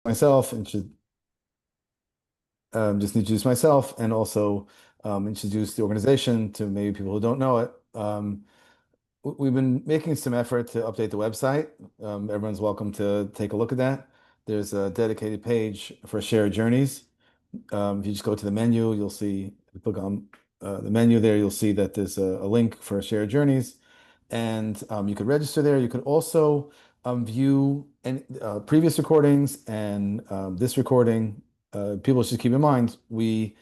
Myself and should just introduce myself and also introduce the organization to maybe people who don't know it. We've been making some effort to update the website. Everyone's welcome to take a look at that. There's a dedicated page for shared journeys. If you just go to the menu, you'll see, click on the menu there, you'll see that there's a link for shared journeys. And you could register there. You could also view previous recordings and this recording. People should keep in mind, we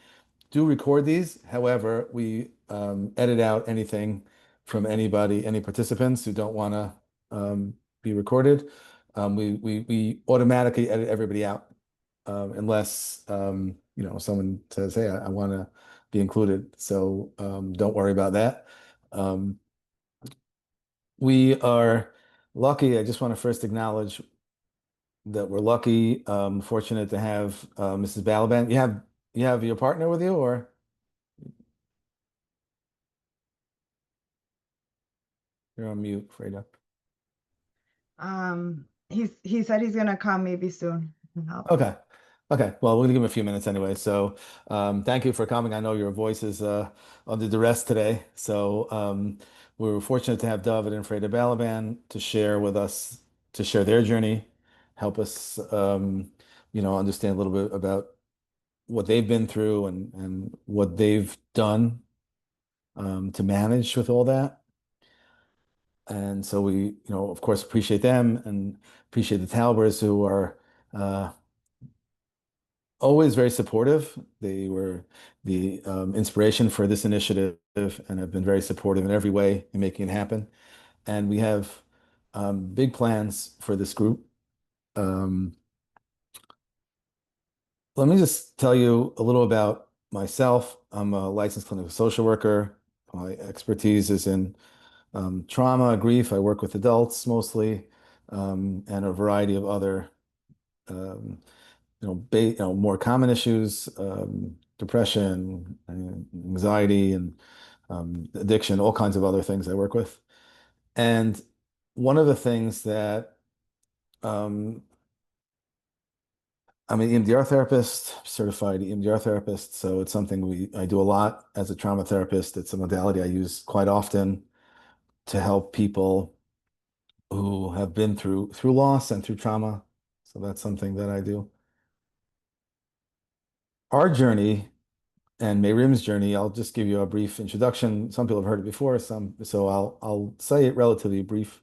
do record these. However, we edit out anything from anybody, any participants who don't want to be recorded. We automatically edit everybody out unless someone says, "Hey, I want to be included." So don't worry about that. Um, we are lucky. I just want to first acknowledge that we're lucky, fortunate to have Mrs. Balaban. You have your partner with you, or you're on mute, Frida. He said he's gonna come maybe soon and help. Okay. Okay. Well, we're gonna give him a few minutes anyway. So, thank you for coming. I know your voice is under duress today. So, we were fortunate to have David and Fraida Balaban to share with us, to share their journey, help us, understand a little bit about what they've been through and what they've done to manage with all that. And so we, of course, appreciate them and appreciate the Talbers who are uh, always very supportive. They were the inspiration for this initiative and have been very supportive in every way in making it happen. And we have big plans for this group. Um, Let me just tell you a little about myself. I'm a licensed clinical social worker. My expertise is in trauma, grief. I work with adults mostly, and a variety of other um, more common issues, depression, and anxiety, and addiction, all kinds of other things I work with. And one of the things that um, I'm an EMDR therapist, certified EMDR therapist, so it's something I do a lot as a trauma therapist. It's a modality I use quite often to help people who have been through loss and through trauma. So that's something that I do. Our journey and Mayrim's journey, I'll just give you a brief introduction. Some people have heard it before, so I'll say it relatively brief.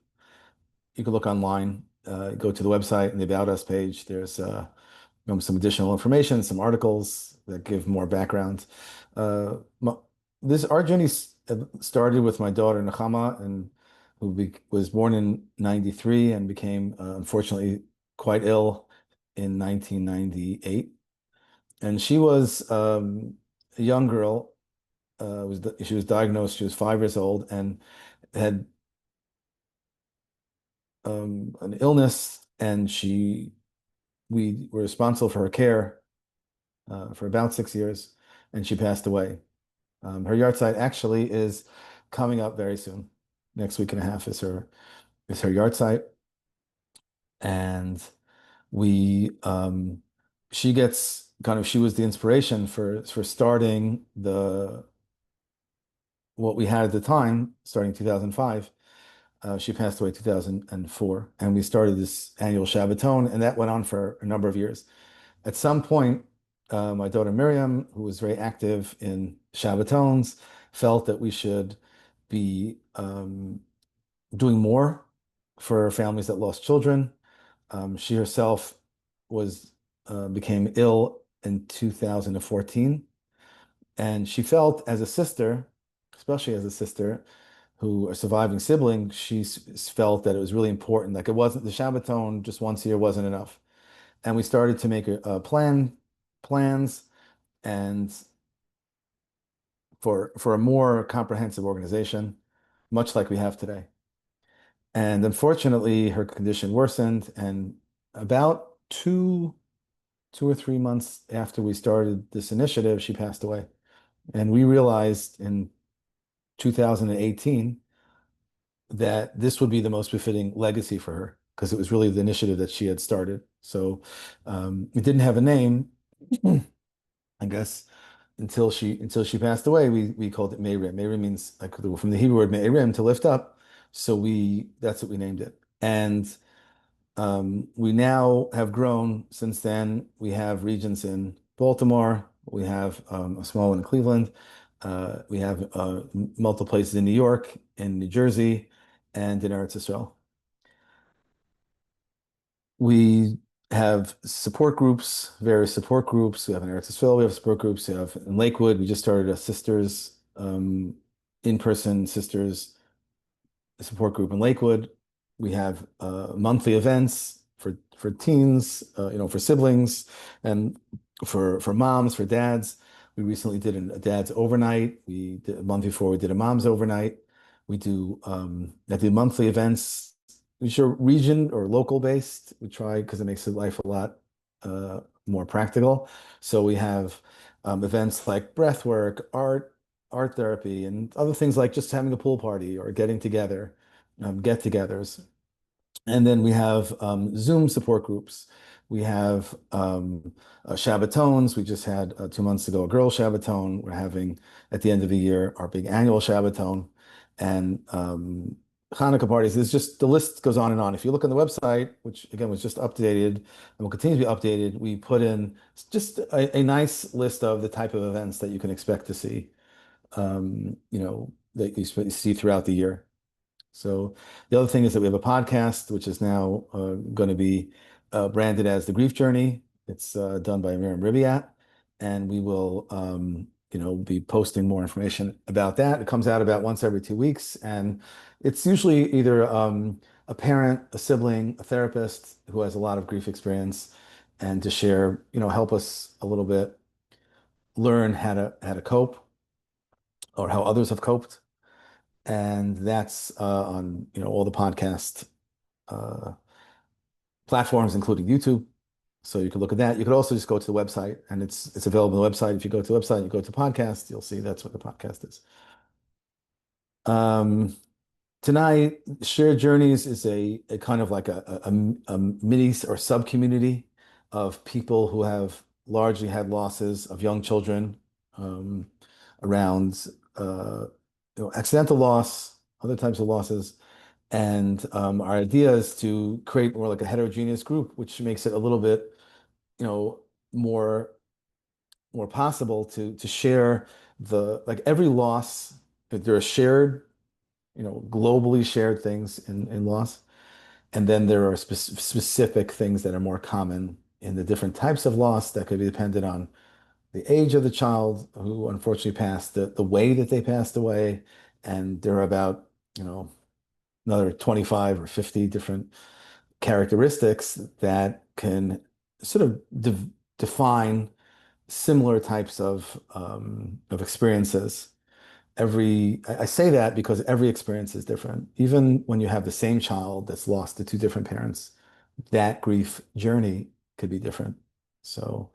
You can look online, go to the website and the About Us page. There's some additional information, some articles that give more background. Uh, this our journey started with my daughter Nechama, and was born in '93 and became unfortunately quite ill in 1998. And she was a young girl. She was diagnosed. She was 5 years old and had an illness, and we were responsible for her care for about 6 years, and she passed away. Her yard site actually is coming up very soon. Next week and a half is her yard site, and we she was the inspiration for starting the what we had at the time, starting 2005. She passed away 2004, and we started this annual Shabbaton, and that went on for a number of years. At some point, my daughter Miriam, who was very active in Shabbatons, felt that we should be doing more for families that lost children. She herself was became ill in 2014, and she felt as a sister, especially as a sister who a surviving sibling, felt that it was really important. Like it wasn't the Shabbaton just once a year wasn't enough. And we started to make a plans and for a more comprehensive organization, much like we have today. And unfortunately, her condition worsened, and about 2 or 3 months after we started this initiative, she passed away. And we realized in 2018 that this would be the most befitting legacy for her. because it was really the initiative that she had started. So it didn't have a name, I guess, until she passed away. We called it Mayrim. Mayrim means like from the Hebrew word Mayrim, to lift up. So we that's what we named it. And we now have grown since then. We have regions in Baltimore. We have a small one in Cleveland. We have multiple places in New York, in New Jersey, and in Eretz Israel. We have support groups, various support groups. We have in Eretz Israel, we have support groups. We have in Lakewood, we just started a sisters, in-person sisters support group in Lakewood. We have monthly events for teens, for siblings, and for moms, for dads. We recently did a dad's overnight. We did a month before we did a mom's overnight. We do I do monthly events, which are region or local based. We try because it makes life a lot more practical. So we have events like breath work, art therapy, and other things like just having a pool party or getting together, get-togethers. And then we have Zoom support groups. We have Shabbatones. We just had 2 months ago a girl Shabbaton. We're having at the end of the year our big annual Shabbaton, and Hanukkah parties. There's just the list goes on and on. If you look on the website, which again was just updated and will continue to be updated, we put in just a nice list of the type of events that you can expect to see, that you see throughout the year. So the other thing is that we have a podcast, which is now going to be branded as The Grief Journey. It's done by Mayrim Ribiat, and we will, be posting more information about that. It comes out about once every 2 weeks, and it's usually either a parent, a sibling, a therapist who has a lot of grief experience, and to share, help us a little bit learn how to cope or how others have coped. And that's on all the podcast uh, platforms, including YouTube. So you can look at that. You could also just go to the website, and it's available on the website. If you go to the website, you go to podcast, you'll see that's what the podcast is. Um, Tonight, Shared Journeys is a kind of like a mini or sub community of people who have largely had losses of young children, um, around accidental loss, other types of losses. And our idea is to create more like a heterogeneous group, which makes it a little bit, you know, more more possible to share the like every loss. That there are shared, globally shared things in loss, and then there are specific things that are more common in the different types of loss that could be dependent on the age of the child who unfortunately passed, the way that they passed away, and there are about, another 25 or 50 different characteristics that can sort of define similar types of experiences. I say that because every experience is different. Even when you have the same child that's lost to two different parents, that grief journey could be different. So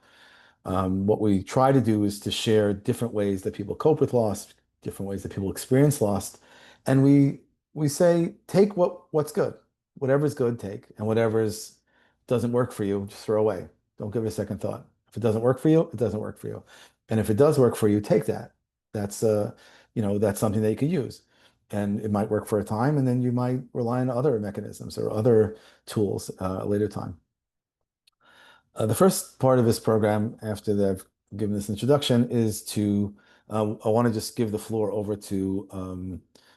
what we try to do is to share different ways that people cope with loss, different ways that people experience loss, and we say take what's good, whatever's good, take, and whatever's doesn't work for you, just throw away. Don't give it a second thought. If it doesn't work for you, it doesn't work for you, and if it does work for you, take that. That's that's something that you could use, and it might work for a time, and then you might rely on other mechanisms or other tools a later time. The first part of this program, after that I've given this introduction, is I want to just give the floor over to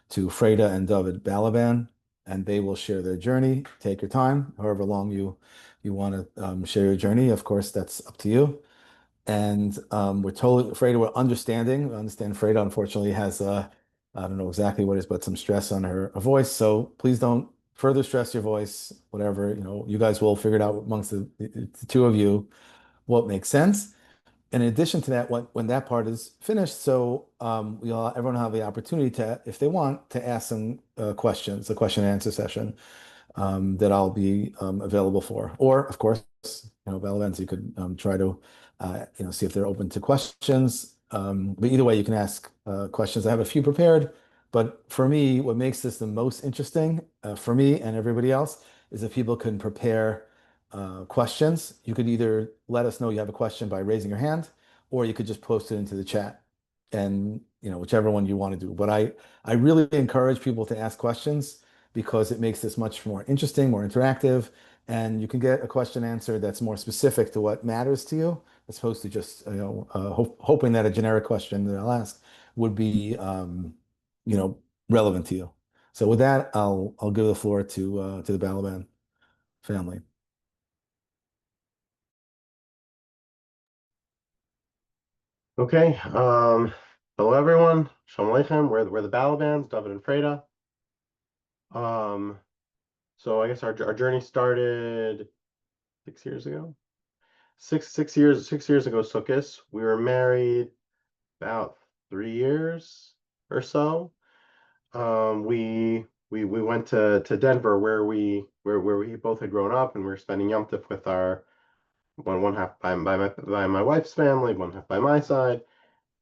Fraida and David Balaban, and they will share their journey. Take your time, however long you want to share your journey. Of course, that's up to you. And we're totally Freda, we're understanding. We understand Freda unfortunately has I don't know exactly what it is, but some stress on her voice. So please don't further stress your voice, whatever, you guys will figure it out amongst the two of you what makes sense. And in addition to that, when that part is finished, so everyone will have the opportunity to, if they want, to ask some questions, a question and answer session that I'll be available for. Or, of course, Balaban, you could try to, see if they're open to questions. But either way, you can ask questions. I have a few prepared, but for me, what makes this the most interesting for me and everybody else is if people can prepare questions. You could either let us know you have a question by raising your hand, or you could just post it into the chat, and whichever one you want to do. But I really encourage people to ask questions because it makes this much more interesting, more interactive, and you can get a question answered that's more specific to what matters to you, as opposed to just hoping that a generic question that I'll ask would be you know relevant to you. So with that, I'll give the floor to the Balaban family. Okay. Hello everyone. Shalom Aleichem. We're the Balabans, David and Freda. Um, so I guess our journey started 6 years ago. Six years ago, Sukkot. We were married about 3 years or so. We went to Denver where we both had grown up, and we were spending Yom Tov with our one half by my wife's family, one half by my side.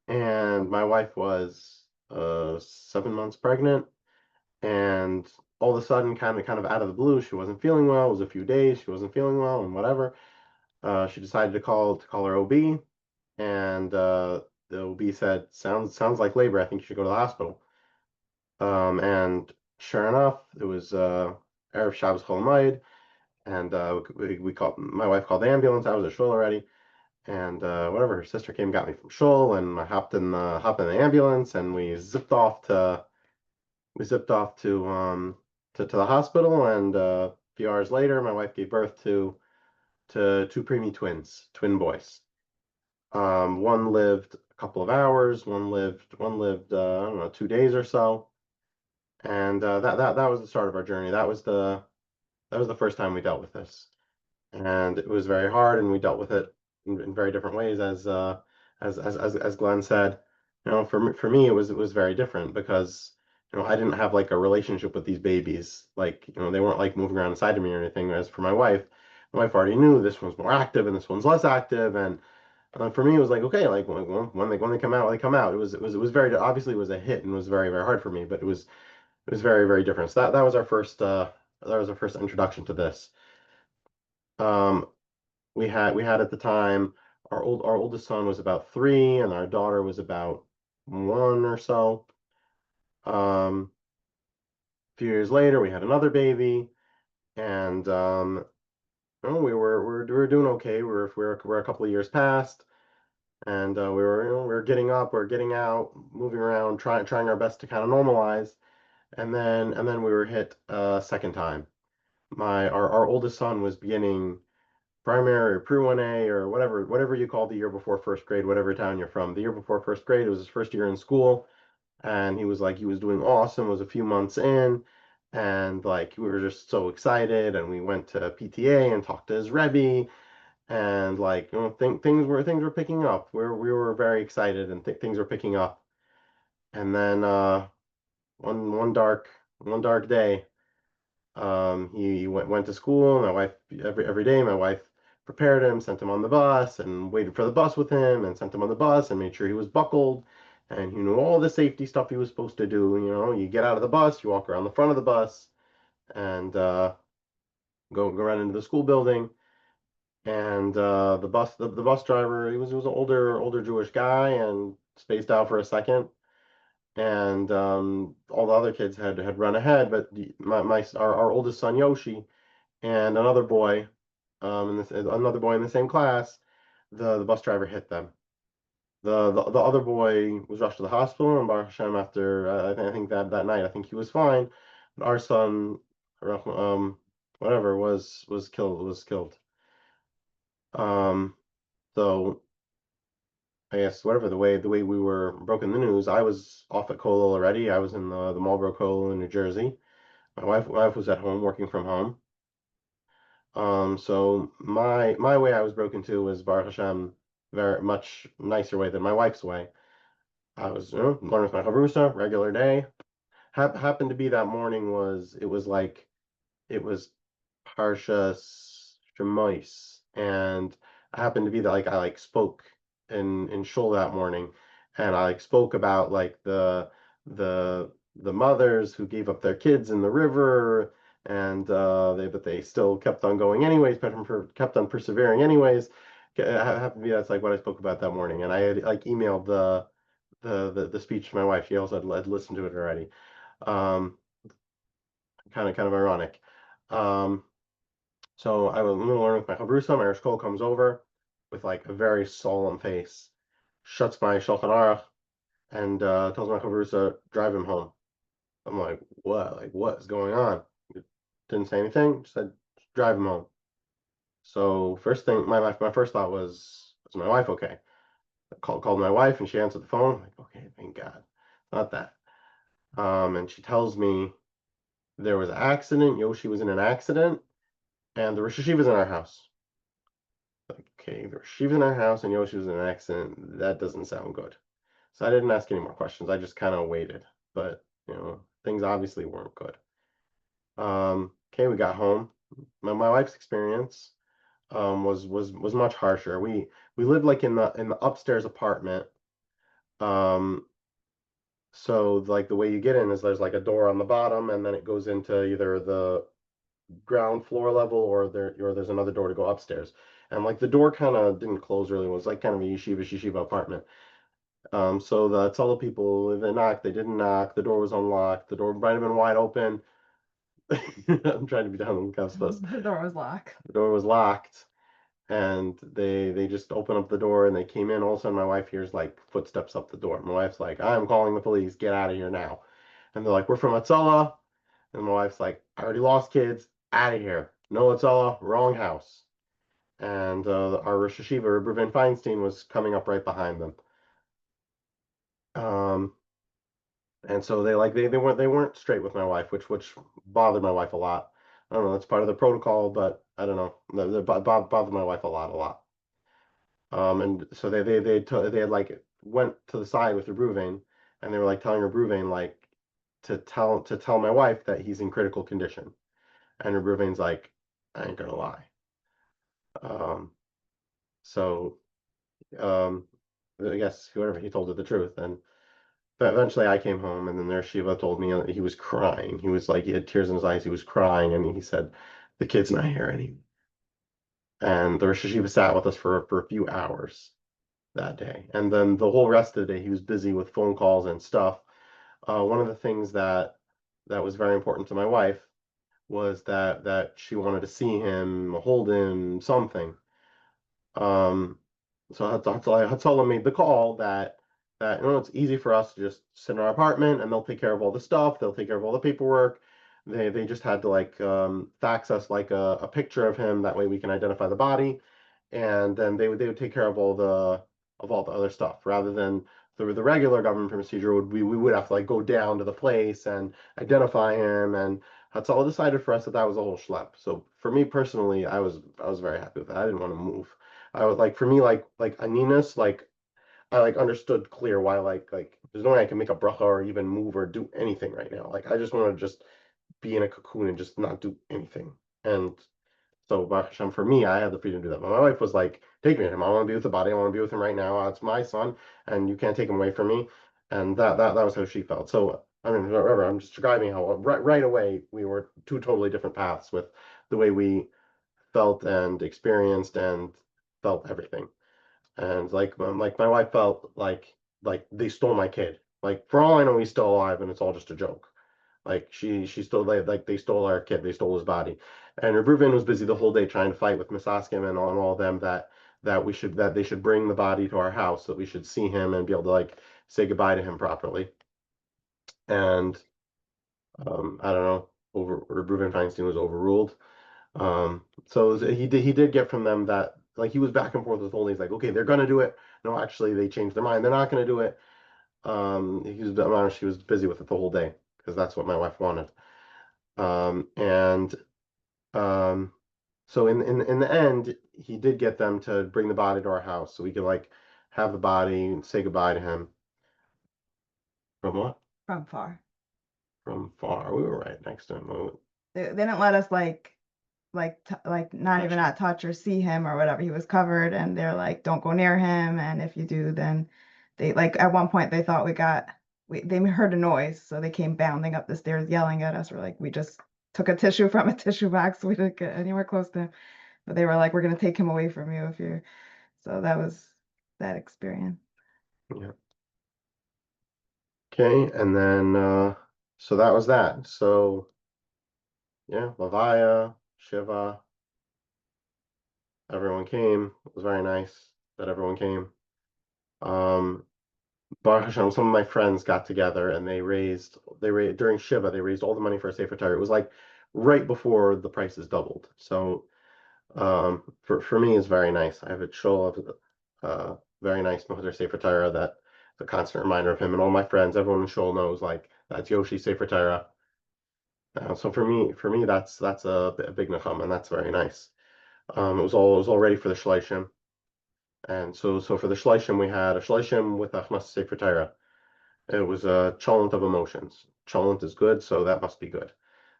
And my wife was 7 months pregnant, and all of a sudden, kind of out of the blue, she wasn't feeling well. It was a few days she wasn't feeling well, and whatever. She decided to call her OB, and the OB said, "Sounds like labor. I think you should go to the hospital." And sure enough, it was Erev Shabbos Chol Hamoed, and we called. My wife called the ambulance. I was at shul already. And whatever, her sister came, got me from shul, and I hopped in the ambulance, and we zipped off to the hospital. And a few hours later, my wife gave birth to two preemie twins, twin boys. One lived a couple of hours, one lived I don't know, 2 days or so. And that was the start of our journey. That was the first time we dealt with this, and it was very hard, and we dealt with it in very different ways, as Glenn said. For me, it was very different because I didn't have like a relationship with these babies. Like, they weren't like moving around inside of me or anything. As for my wife already knew this one's more active and this one's less active. And for me, it was like, okay, like when they come out, they come out. It was very, obviously it was a hit, and it was very, very hard for me, but it was very, very different. So that was our first introduction to this. Um, we had at the time, our oldest son was about 3, and our daughter was about 1 or so. A few years later, we had another baby, and we were doing okay. We were a couple of years past, and we were getting up, we were getting out, moving around, trying our best to kind of normalize, and then we were hit a second time. Our oldest son was beginning primary or pre-1A or whatever you call the year before first grade, whatever town you're from. The year before first grade, it was his first year in school, and he was doing awesome. It was a few months in, and like we were just so excited, and we went to PTA and talked to his Rebbe, and like things were picking up. We were very excited, and things were picking up. And then one dark day, he went to school. My wife, every day, my wife prepared him, sent him on the bus, and waited for the bus with him, and sent him on the bus, and made sure he was buckled, and he knew all the safety stuff he was supposed to do. You get out of the bus, you walk around the front of the bus, and go right into the school building. And the bus driver, he was an older Jewish guy, and spaced out for a second. And all the other kids had run ahead, but our oldest son Yoshi and another boy in the same class, the bus driver hit them. The other boy was rushed to the hospital, and Baruch Hashem, after I think that night, I think he was fine. But our son, whatever, was killed. Um, so I guess whatever the way we were broken the news, I was off at Kollel already. I was in the Marlboro Kollel in New Jersey. My wife was at home working from home. So my way I was broken to was Baruch Hashem, very much nicer way than my wife's way. I was learning with my chavrusa, regular day. Happened to be that morning it was Parshas Shemois, and I happened to be that like I like spoke in shul that morning, and I like spoke about like the mothers who gave up their kids in the river, and but they still kept on going anyways, kept on persevering anyways. Happened to be that's like what I spoke about that morning, and I had like emailed the speech to my wife. She also had listened to it already. Um, kind of ironic. Um, so I was in the learn with my chavrusa. My Erskol comes over with like a very solemn face, shuts my Shulchan Aruch, and tells my chavrusa, drive him home. I'm like, what? Like, what is going on? Didn't say anything. Just said, drive him home. So first thing, my first thought was my wife okay? I called my wife, and she answered the phone. I'm like, okay, thank God, not that. And she tells me there was an accident. Yoshi was in an accident, and the Rosh Hashiva's in our house. Like, okay, the Rosh Hashiva's in our house, and Yoshi was in an accident. That doesn't sound good. So I didn't ask any more questions. I just kind of waited. But things obviously weren't good. Okay, we got home. My wife's experience was much harsher. We lived like in the upstairs apartment. Um, so like the way you get in is there's like a door on the bottom, and then it goes into either the ground floor level, or there's another door to go upstairs. And like the door kind of didn't close really. It was like kind of a yeshiva apartment. So that's all the people, they knocked, they didn't knock, the door was unlocked, the door might have been wide open. I'm trying to be down on the cuffs, but The door was locked. the door was locked, and they just opened up the door and they came in. All of a sudden, my wife hears like footsteps up the door. My wife's like, "I'm calling the police. Get out of here now!" And they're like, "We're from Atzala," and my wife's like, "I already lost kids. Out of here. No Atzala. Wrong house." And our Rosh Hashiva, Reuben Feinstein, was coming up right behind them. Um, and so they weren't straight with my wife, which bothered my wife a lot. I don't know, that's part of the protocol, but I don't know. Bothered my wife a lot. And so they had like went to the side with Reuven, and they were like telling Reuven like to tell my wife that he's in critical condition, and Reuven's like, I ain't gonna lie. Um, so I guess whoever, he told her the truth, and but eventually I came home, and then there Shiva told me he was crying. He was like, he had tears in his eyes. He was crying, and he said, the kid's not here anymore. And the Rosh Hashiva sat with us for a few hours that day. And then the whole rest of the day, he was busy with phone calls and stuff. One of the things that was very important to my wife was that she wanted to see him, hold him, something. Um, so Hatzalah made the call that it's easy for us to just sit in our apartment, and they'll take care of all the stuff. They'll take care of all the paperwork. They just had to like fax us like a picture of him. That way we can identify the body, and then they would take care of all the other stuff, rather than the regular government procedure would we would have to like go down to the place and identify him. And Hatzalah decided for us that was a whole schlep. So for me personally, I was very happy with that. I didn't want to move. I was like, for me, like Aninus, like I like understood clear why like there's no way I can make a bracha or even move or do anything right now. Like I just want to just be in a cocoon and just not do anything. And so Baruch Hashem, for me, I had the freedom to do that. But my wife was like, take me to him. I want to be with the body. I want to be with him right now. It's my son, and you can't take him away from me. And that was how she felt. So I mean, whatever. I'm just describing how right away we were two totally different paths with the way we felt and experienced and felt everything. And like my wife felt like they stole my kid. Like for all I know, he's still alive, and it's all just a joke. Like she stole like they stole our kid, they stole his body. And Reuben was busy the whole day trying to fight with Misaskim and all of them that they should bring the body to our house, that we should see him and be able to like say goodbye to him properly. And I don't know, Reuben Feinstein was overruled. So he did get from them that like he was back and forth with whole. He's like, okay, they're gonna do it. No, actually, they changed their mind. They're not gonna do it. I'm honest, he was busy with it the whole day because that's what my wife wanted. And so in the end, he did get them to bring the body to our house so we could like have the body and say goodbye to him. From what? From far. From far. We were right next to him. They didn't let us like not even not touch or see him or whatever. He was covered, and they're like, don't go near him. And if you do, then they like at one point they thought they heard a noise, so they came bounding up the stairs yelling at us. We're like, we just took a tissue from a tissue box. We didn't get anywhere close to him, but they were like, "We're gonna take him away from you if you're." So that was that experience. Yeah. Okay, and then so that was that. So yeah, Lavaya, Shiva, everyone came. It was very nice that everyone came. Um, Baruch Hashem, some of my friends got together and they raised during Shiva, they raised all the money for a Sefer Torah. It was like right before the prices doubled. So for me it's very nice. I have a show of very nice Mohadir Sefer Torah that the constant reminder of him and all my friends, everyone in Shul knows like that's Yoshi Sefer Torah. So for me that's a big nacham and that's very nice. It was all ready for the shleishim. And so for the shleishim we had a shleishim with Achmas Sefer Torah. It was a cholent of emotions. Cholent is good, so that must be good.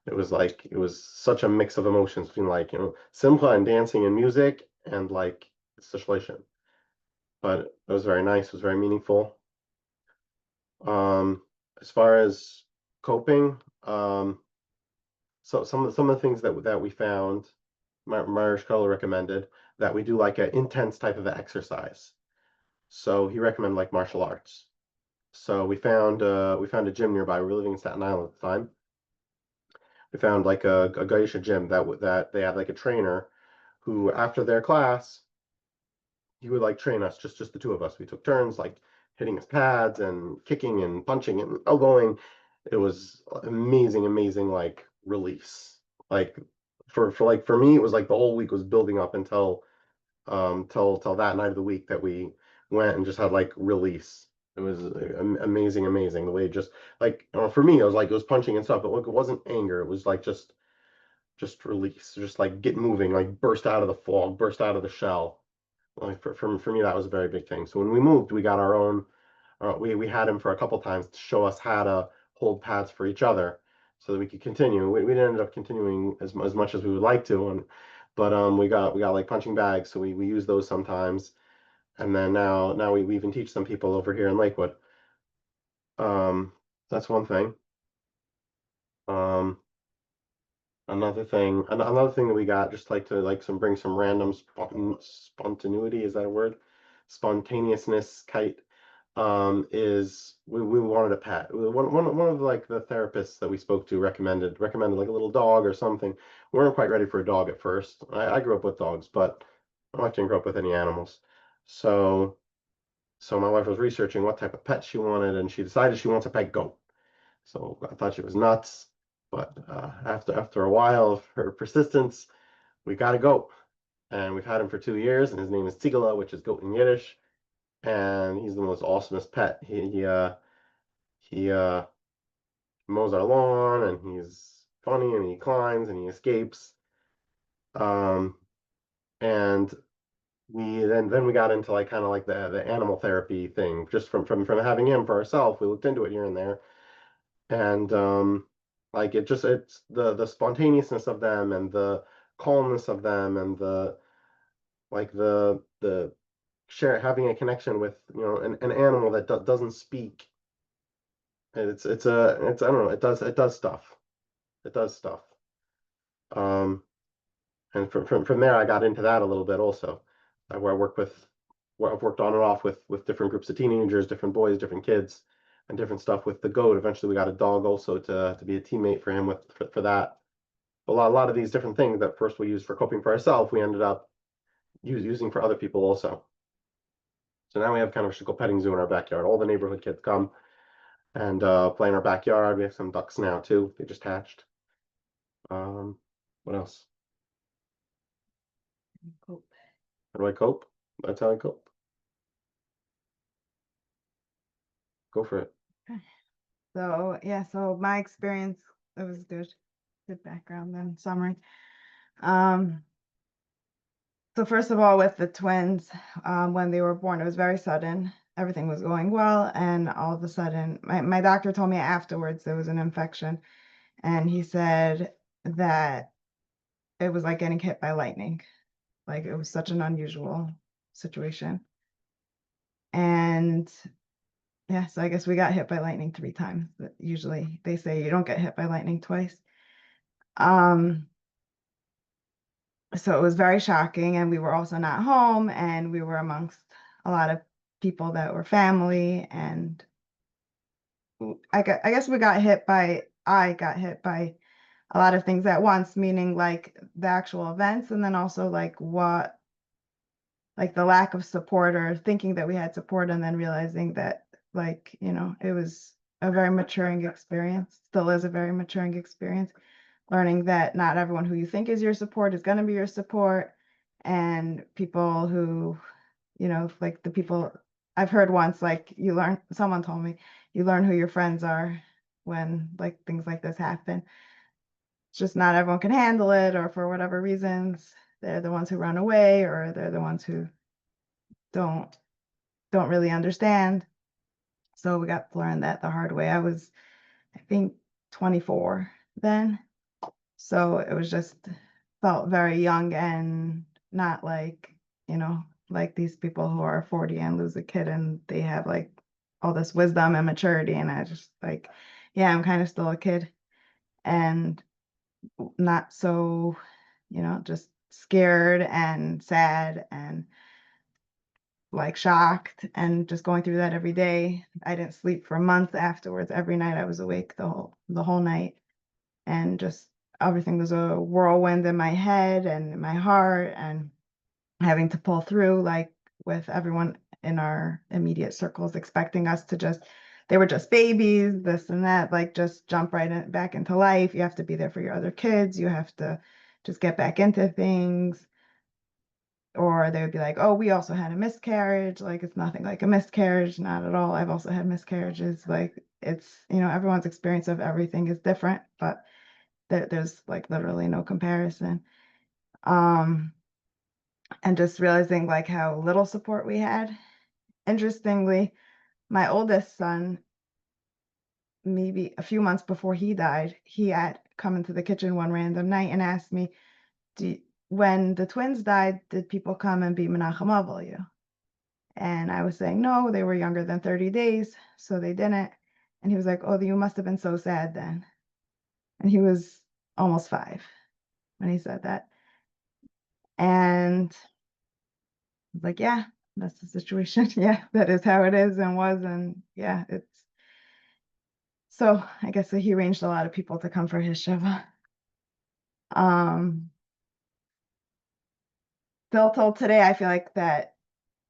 It was such a mix of emotions between like, simcha and dancing and music and like it's the shleishim. But it was very nice, it was very meaningful. As far as coping, so some of the things that we found, Marish Koller recommended that we do like an intense type of exercise. So he recommended like martial arts. So we found a gym nearby. We were living in Staten Island at the time. We found like a Gaisha gym that they had like a trainer who after their class he would like train us, just the two of us. We took turns like hitting his pads and kicking and punching and elbowing. It was amazing, amazing like release. Like for me, it was like the whole week was building up until till that night of the week that we went and just had like release. It was amazing, amazing the way it just like for me, it was like it was punching and stuff, but look, it wasn't anger. It was like just release, just like get moving, like burst out of the fog, burst out of the shell. Like for me, that was a very big thing. So when we moved, we got our own. We had him for a couple times to show us how to hold pads for each other, so that we could continue. We didn't end up continuing as much as we would like to, but we got like punching bags, so we use those sometimes. And then now we even teach some people over here in Lakewood. Um, that's one thing. Um, another thing that we got, just like to like bring some random spontaneity, is that a word? Spontaneousness kite. Is we wanted a pet. One of like the therapists that we spoke to recommended like a little dog or something. We weren't quite ready for a dog at first. I grew up with dogs, but my wife didn't grow up with any animals. So so my wife was researching what type of pet she wanted, and she decided she wants a pet goat. So I thought she was nuts, but after a while of her persistence, we got a goat, and we've had him for 2 years, and his name is Tigala, which is goat in Yiddish, and he's the most awesomest pet. He mows our lawn, and he's funny, and he climbs, and he escapes. Um, and we got into like kind of like the animal therapy thing, just from having him for ourselves. We looked into it here and there, and like it's the spontaneousness of them and the calmness of them and the like the share having a connection with an animal that doesn't speak. And it's I don't know, it does stuff. It does stuff. Um, and from there I got into that a little bit also, where I've worked on and off with different groups of teenagers, different boys, different kids, and different stuff with the goat. Eventually we got a dog also to be a teammate for him for that. A lot of these different things that first we used for coping for ourselves, we ended up using for other people also. So now we have kind of a shtickle petting zoo in our backyard. All the neighborhood kids come and play in our backyard. We have some ducks now too. They just hatched. What else? Cool. How do I cope? That's how I cope. Go for it. So yeah, so my experience, it was good. Good background and summary. Um, so first of all, with the twins, when they were born, it was very sudden. Everything was going well, and all of a sudden, my doctor told me afterwards there was an infection, and he said that it was like getting hit by lightning. Like it was such an unusual situation. And yeah, so I guess we got hit by lightning 3 times. But usually they say you don't get hit by lightning twice. Um, so it was very shocking, and we were also not home, and we were amongst a lot of people that were family, and I guess I got hit by a lot of things at once, meaning like the actual events, and then also like the lack of support, or thinking that we had support and then realizing that, like, it was a very maturing experience, still is a very maturing experience, learning that not everyone who you think is your support is going to be your support. And people who, like the people I've heard once, like someone told me, you learn who your friends are when like things like this happen. It's just not everyone can handle it, or for whatever reasons, they're the ones who run away, or they're the ones who don't don't really understand. So we got to learn that the hard way. I was, I think, 24 then. So it was just felt very young, and not like, like these people who are 40 and lose a kid and they have like all this wisdom and maturity. And I just like, yeah, I'm kind of still a kid, and not so, just scared and sad and like shocked, and just going through that every day. I didn't sleep for months afterwards. Every night I was awake the whole night, and just everything was a whirlwind in my head and in my heart, and having to pull through, like, with everyone in our immediate circles expecting us to just, they were just babies, this and that, like just jump back into life. You have to be there for your other kids. You have to just get back into things. Or they would be like, oh, we also had a miscarriage. Like, it's nothing like a miscarriage. Not at all. I've also had miscarriages. Like, it's, everyone's experience of everything is different, but there's like literally no comparison. Um, and just realizing like how little support we had. Interestingly, my oldest son, maybe a few months before he died, he had come into the kitchen one random night and asked me, when the twins died, did people come and be Menachem Avel you? And I was saying, no, they were younger than 30 days, so they didn't. And he was like, oh, you must have been so sad then. And he was almost 5 when he said that. And I was like, yeah, that's the situation. Yeah, that is how it is and was. And yeah, it's so I guess that he arranged a lot of people to come for his Shiva. Um, Still till today, I feel like that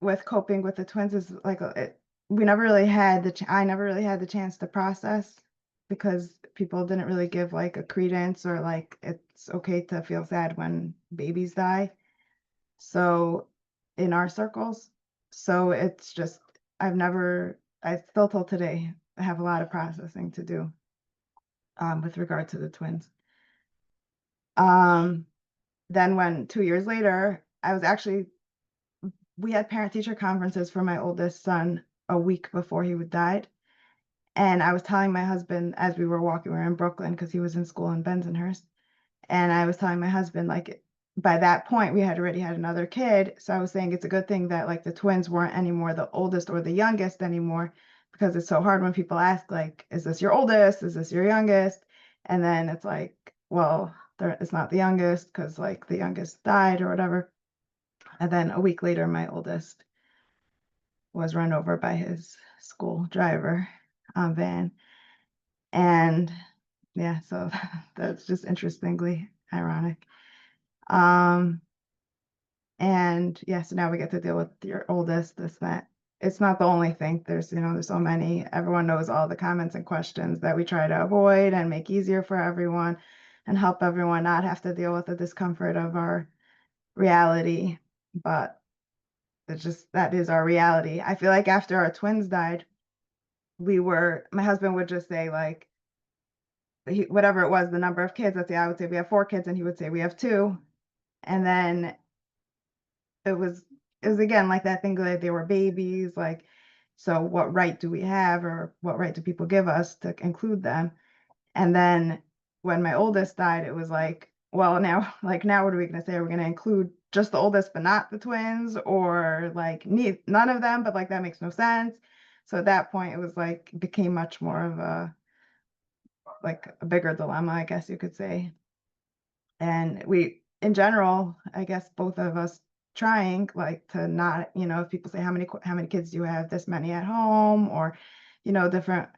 with coping with the twins is like we never really had I never really had the chance to process, because people didn't really give like a credence, or like it's okay to feel sad when babies die. So in our circles, so it's just I still till today have a lot of processing to do with regard to the twins. Um, then when 2 years later, we had parent teacher conferences for my oldest son a week before he would died. And I was telling my husband, as we were walking, we were in Brooklyn because he was in school in Bensonhurst. And I was telling my husband, like, by that point, we had already had another kid. So I was saying it's a good thing that like the twins weren't anymore the oldest or the youngest anymore, because it's so hard when people ask, like, is this your oldest? Is this your youngest? And then it's like, well, it's not the youngest because like the youngest died or whatever. And then a week later, my oldest was run over by his school driver van. And yeah, so that's just interestingly ironic. Um, and yeah, so now we get to deal with your oldest, this, that. It's not the only thing. There's so many. Everyone knows all the comments and questions that we try to avoid and make easier for everyone and help everyone not have to deal with the discomfort of our reality. But that is our reality. I feel like after our twins died, my husband would just say, like, whatever it was, the number of kids. Let's say I would say we have 4 kids, and he would say we have 2. And then it was again like that thing, like they were babies, like, so what right do we have, or what right do people give us to include them? And then when my oldest died, it was like, well, now, like, now what are we going to say? Are we going to include just the oldest but not the twins, or like none of them, but like that makes no sense. So at that point it was like became much more of a bigger dilemma, I guess you could say. And we, in general, I guess both of us trying like to not, if people say how many kids do you have, this many at home, or different,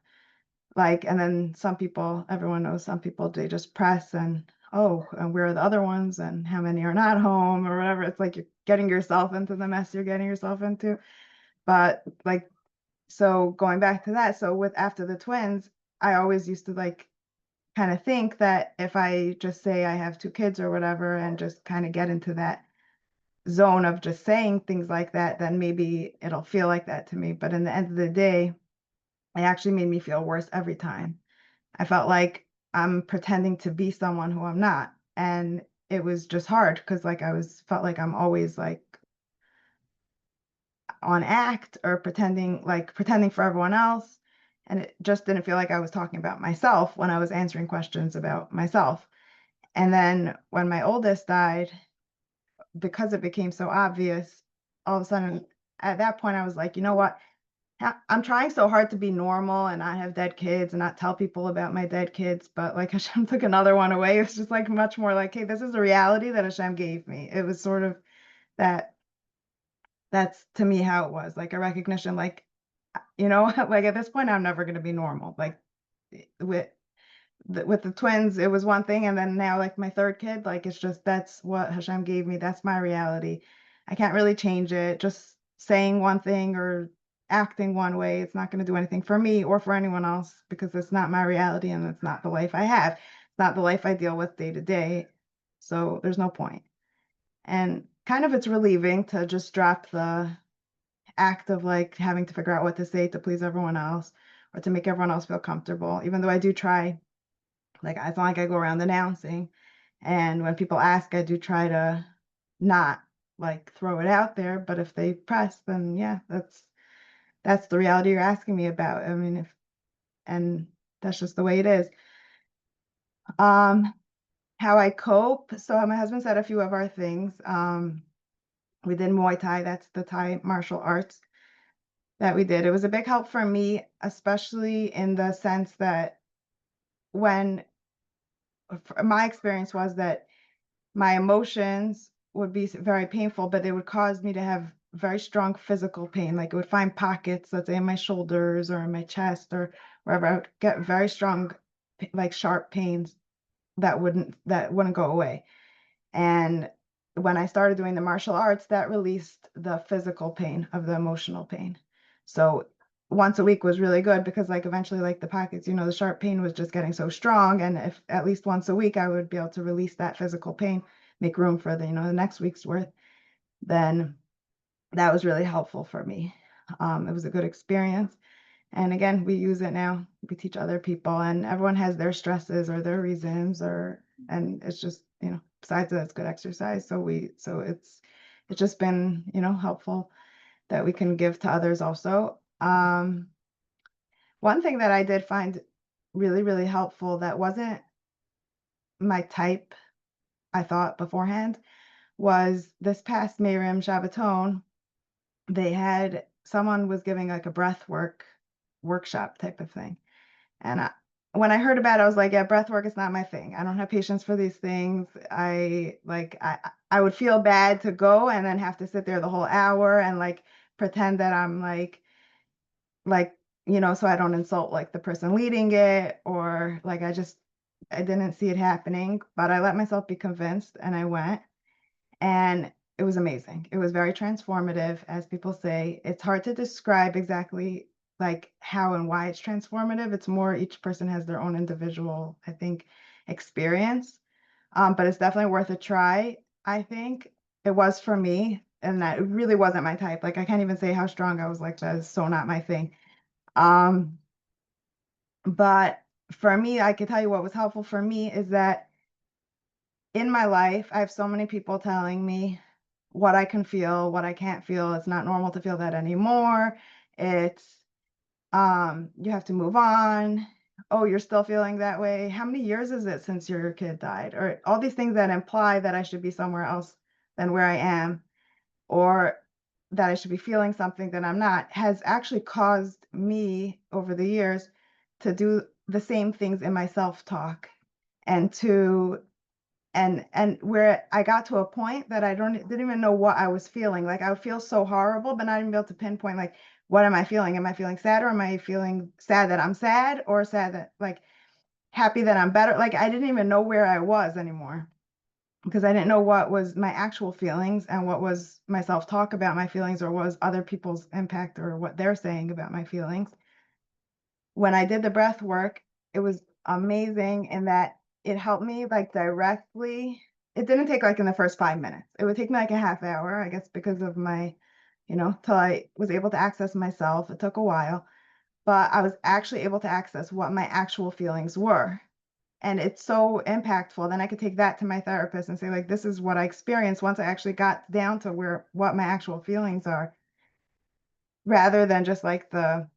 like, and then some people, everyone knows some people, they just press and, oh, and where are the other ones and how many are not home or whatever. It's like you're getting yourself into the mess you're getting yourself into. But like, so going back to that, so with after the twins, I always used to like kind of think that if I just say I have two kids or whatever and just kind of get into that zone of just saying things like that, then maybe it'll feel like that to me. But in the end of the day, it actually made me feel worse every time. I felt like I'm pretending to be someone who I'm not. And it was just hard because like felt like I'm always like on act or pretending for everyone else. And it just didn't feel like I was talking about myself when I was answering questions about myself. And then when my oldest died, because it became so obvious, all of a sudden at that point I was like, you know what? I'm trying so hard to be normal and not have dead kids and not tell people about my dead kids, but like Hashem took another one away. It's just like much more like, hey, this is a reality that Hashem gave me. It was sort of that that's to me how it was, like a recognition, like, like at this point I'm never going to be normal. Like with with the twins, it was one thing, and then now like my third kid, like it's just that's what Hashem gave me. That's my reality. I can't really change it. Just saying one thing or acting one way, it's not going to do anything for me or for anyone else because it's not my reality and it's not the life I have. It's not the life I deal with day to day. So there's no point. And kind of it's relieving to just drop the act of like having to figure out what to say to please everyone else or to make everyone else feel comfortable, even though I do try. Like, it's not like I go around announcing. And when people ask, I do try to not like throw it out there. But if they press, then yeah, that's the reality you're asking me about. I mean, and that's just the way it is. Um, how I cope. So my husband said a few of our things. We did Muay Thai. That's the Thai martial arts that we did. It was a big help for me, especially in the sense that when my experience was that my emotions would be very painful, but it would cause me to have very strong physical pain. Like it would find pockets, let's say in my shoulders or in my chest or wherever. I would get very strong, like sharp pains that wouldn't go away. And when I started doing the martial arts, that released the physical pain of the emotional pain. So once a week was really good because like eventually like the pockets, the sharp pain was just getting so strong. And if at least once a week I would be able to release that physical pain, make room for the next week's worth, then that was really helpful for me. It was a good experience. And again, we use it now. We teach other people, and everyone has their stresses or their reasons, and it's just, besides that, it's good exercise. So it's just been, helpful that we can give to others also. One thing that I did find really, really helpful that wasn't my type, I thought beforehand, was this past Mayrim Shabbaton, they had someone was giving like a breath workshop type of thing. And when I heard about it, I was like, yeah, breath work is not my thing. I don't have patience for these things. I would feel bad to go and then have to sit there the whole hour and like pretend that I'm like, so I don't insult like the person leading it or like I didn't see it happening, but I let myself be convinced and I went and it was amazing. It was very transformative, as people say. It's hard to describe exactly like how and why it's transformative. It's more each person has their own individual, I think, experience. But it's definitely worth a try, I think. It was for me, and that it really wasn't my type. Like I can't even say how strong I was like that is so not my thing. Um, but for me, I can tell you what was helpful for me is that in my life, I have so many people telling me what I can feel, what I can't feel. It's not normal to feel that anymore. It's you have to move on. Oh, you're still feeling that way. How many years is it since your kid died? Or all these things that imply that I should be somewhere else than where I am, or that I should be feeling something that I'm not, has actually caused me over the years to do the same things in my self-talk and and where I got to a point that didn't even know what I was feeling. Like I would feel so horrible, but not even be able to pinpoint like what am I feeling? Am I feeling sad, or am I feeling sad that I'm sad, or sad that like happy that I'm better? Like I didn't even know where I was anymore because I didn't know what was my actual feelings and what was my self-talk about my feelings, or was other people's impact or what they're saying about my feelings. When I did the breath work, it was amazing in that it helped me like directly. It didn't take like in the first 5 minutes. It would take me like a half hour, I guess, because of my, till I was able to access myself. It took a while, but I was actually able to access what my actual feelings were. And it's so impactful. Then I could take that to my therapist and say, like, this is what I experienced once I actually got down to what my actual feelings are, rather than just like the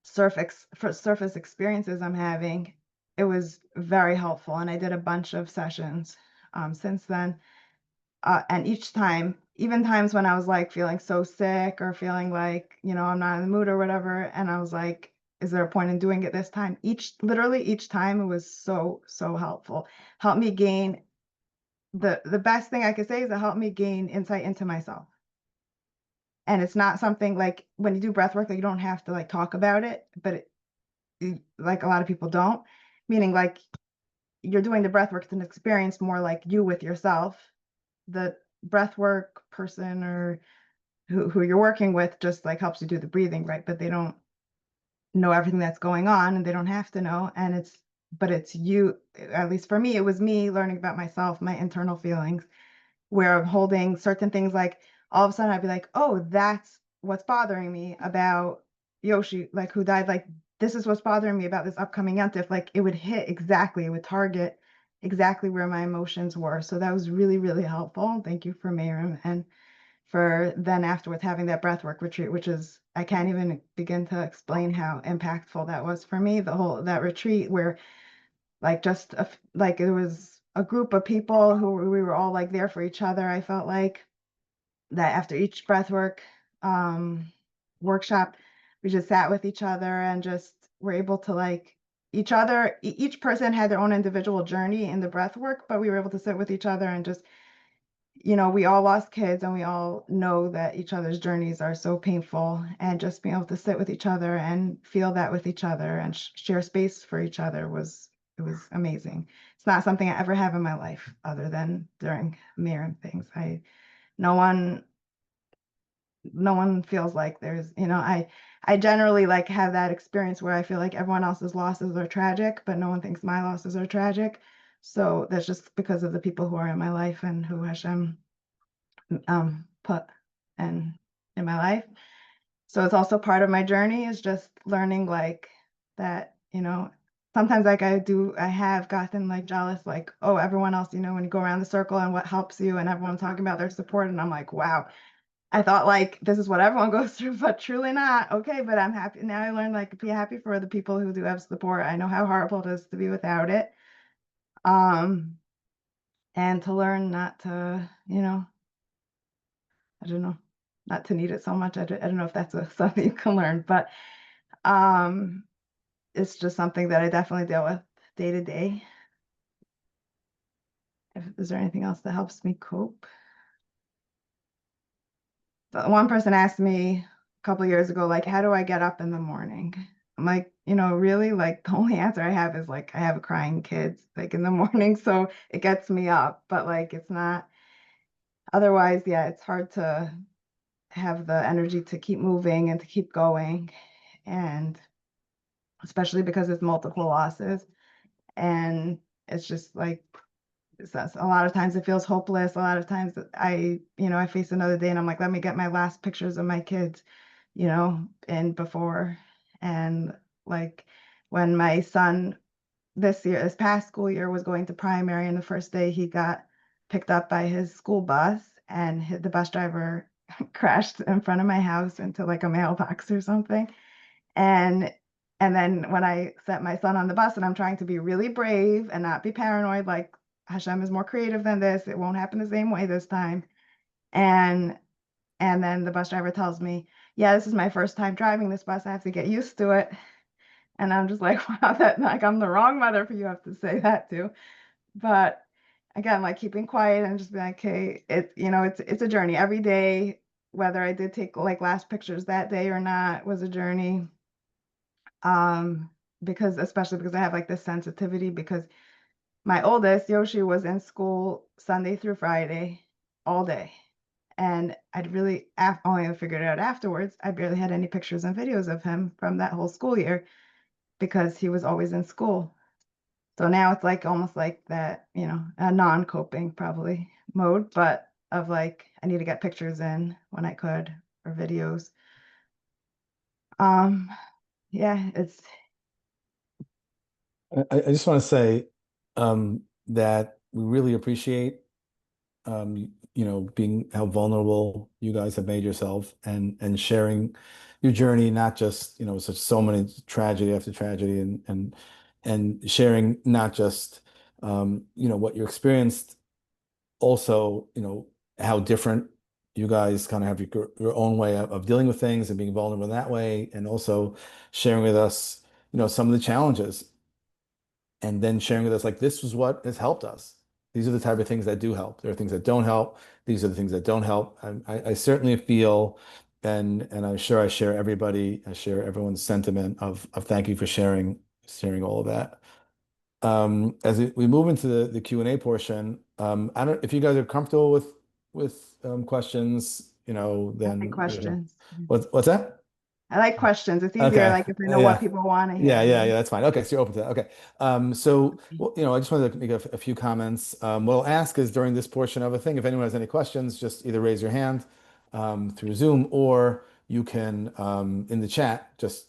surface experiences I'm having. It was very helpful, and I did a bunch of sessions since then. And each time, even times when I was like feeling so sick or feeling like, I'm not in the mood or whatever, and I was like, is there a point in doing it this time? Literally each time it was so, so helpful. Helped me gain the best thing I could say is it helped me gain insight into myself. And it's not something like when you do breath work, like you don't have to like talk about it, but like a lot of people don't, meaning like you're doing the breath work, it's an experience more like you with yourself. The breath work person or who you're working with just like helps you do the breathing, right? But they don't know everything that's going on, and they don't have to know. And it's you, at least for me, it was me learning about myself, my internal feelings, where I'm holding certain things, like all of a sudden I'd be like, oh, that's what's bothering me about Yoshi, like who died. Like this is what's bothering me about this upcoming Yontif. Like it would hit exactly, it would target exactly where my emotions were. So that was really, really helpful. Thank you for Mayrim, and for then afterwards having that breathwork retreat, which is, I can't even begin to explain how impactful that was for me. That retreat where like like it was a group of people who we were all like there for each other. I felt like that after each breathwork workshop, we just sat with each other and just were able to like each person had their own individual journey in the breath work, but we were able to sit with each other and just, we all lost kids, and we all know that each other's journeys are so painful, and just being able to sit with each other and feel that with each other and share space for each other it was amazing. It's not something I ever have in my life other than during Mayrim things. No one no one feels like there's, I generally like have that experience where I feel like everyone else's losses are tragic, but no one thinks my losses are tragic. So that's just because of the people who are in my life and who Hashem put in my life. So it's also part of my journey is just learning like that, sometimes like I have gotten like jealous, like, oh, everyone else, when you go around the circle and what helps you and everyone talking about their support. And I'm like, wow, I thought like this is what everyone goes through, but truly not. Okay, but I'm happy. Now I learned like be happy for the people who do have support. I know how horrible it is to be without it. And to learn not to, I don't know, not to need it so much. I don't know if that's something you can learn, but um, it's just something that I definitely deal with day to day. Is there anything else that helps me cope? One person asked me a couple years ago, like, how do I get up in the morning? I'm like, really, like the only answer I have is like I have a crying kids like in the morning, so it gets me up, but like it's not otherwise, yeah, it's hard to have the energy to keep moving and to keep going, and especially because it's multiple losses, and it's just like a lot of times it feels hopeless. A lot of times I face another day and I'm like, let me get my last pictures of my kids, and before. And like when my son this past school year was going to primary, and the first day he got picked up by his school bus, and the bus driver crashed in front of my house into like a mailbox or something. And and then when I set my son on the bus and I'm trying to be really brave and not be paranoid, like Hashem is more creative than this, it won't happen the same way this time. And and then the bus driver tells me, yeah, this is my first time driving this bus. I have to get used to it. And I'm just like, wow, that like I'm the wrong mother for you have to say that to. But again, like keeping quiet and just being like, okay, it's a journey every day. Whether I did take like last pictures that day or not was a journey. Um, because especially because I have like this sensitivity because my oldest, Yoshi, was in school Sunday through Friday all day. And I'd really only figured it out afterwards. I barely had any pictures and videos of him from that whole school year because he was always in school. So now it's like almost like that, a non-coping probably mode, but of like I need to get pictures in when I could or videos. Um, yeah, it's I just want to say that we really appreciate being how vulnerable you guys have made yourself and sharing your journey, not just, such so many tragedy after tragedy and sharing not just what you experienced, also, how different you guys kind of have your own way of dealing with things and being vulnerable in that way, and also sharing with us, some of the challenges and then sharing with us like this was what has helped us. These are the type of things that do help. There are things that don't help. These are the things that don't help. I certainly feel, and I'm sure I share everyone's sentiment of thank you for sharing all of that. As we move into the Q&A portion, I don't if you guys are comfortable with questions, I like then questions. what's that? I like questions. It's easier Okay. like if I know what Yeah. people want to Yeah, hear, yeah, yeah, that's fine. Okay, so you're open to that. Okay. So, well, I just wanted to make a few comments. What I'll ask is during this portion of a thing, if anyone has any questions, just either raise your hand through Zoom or you can in the chat just,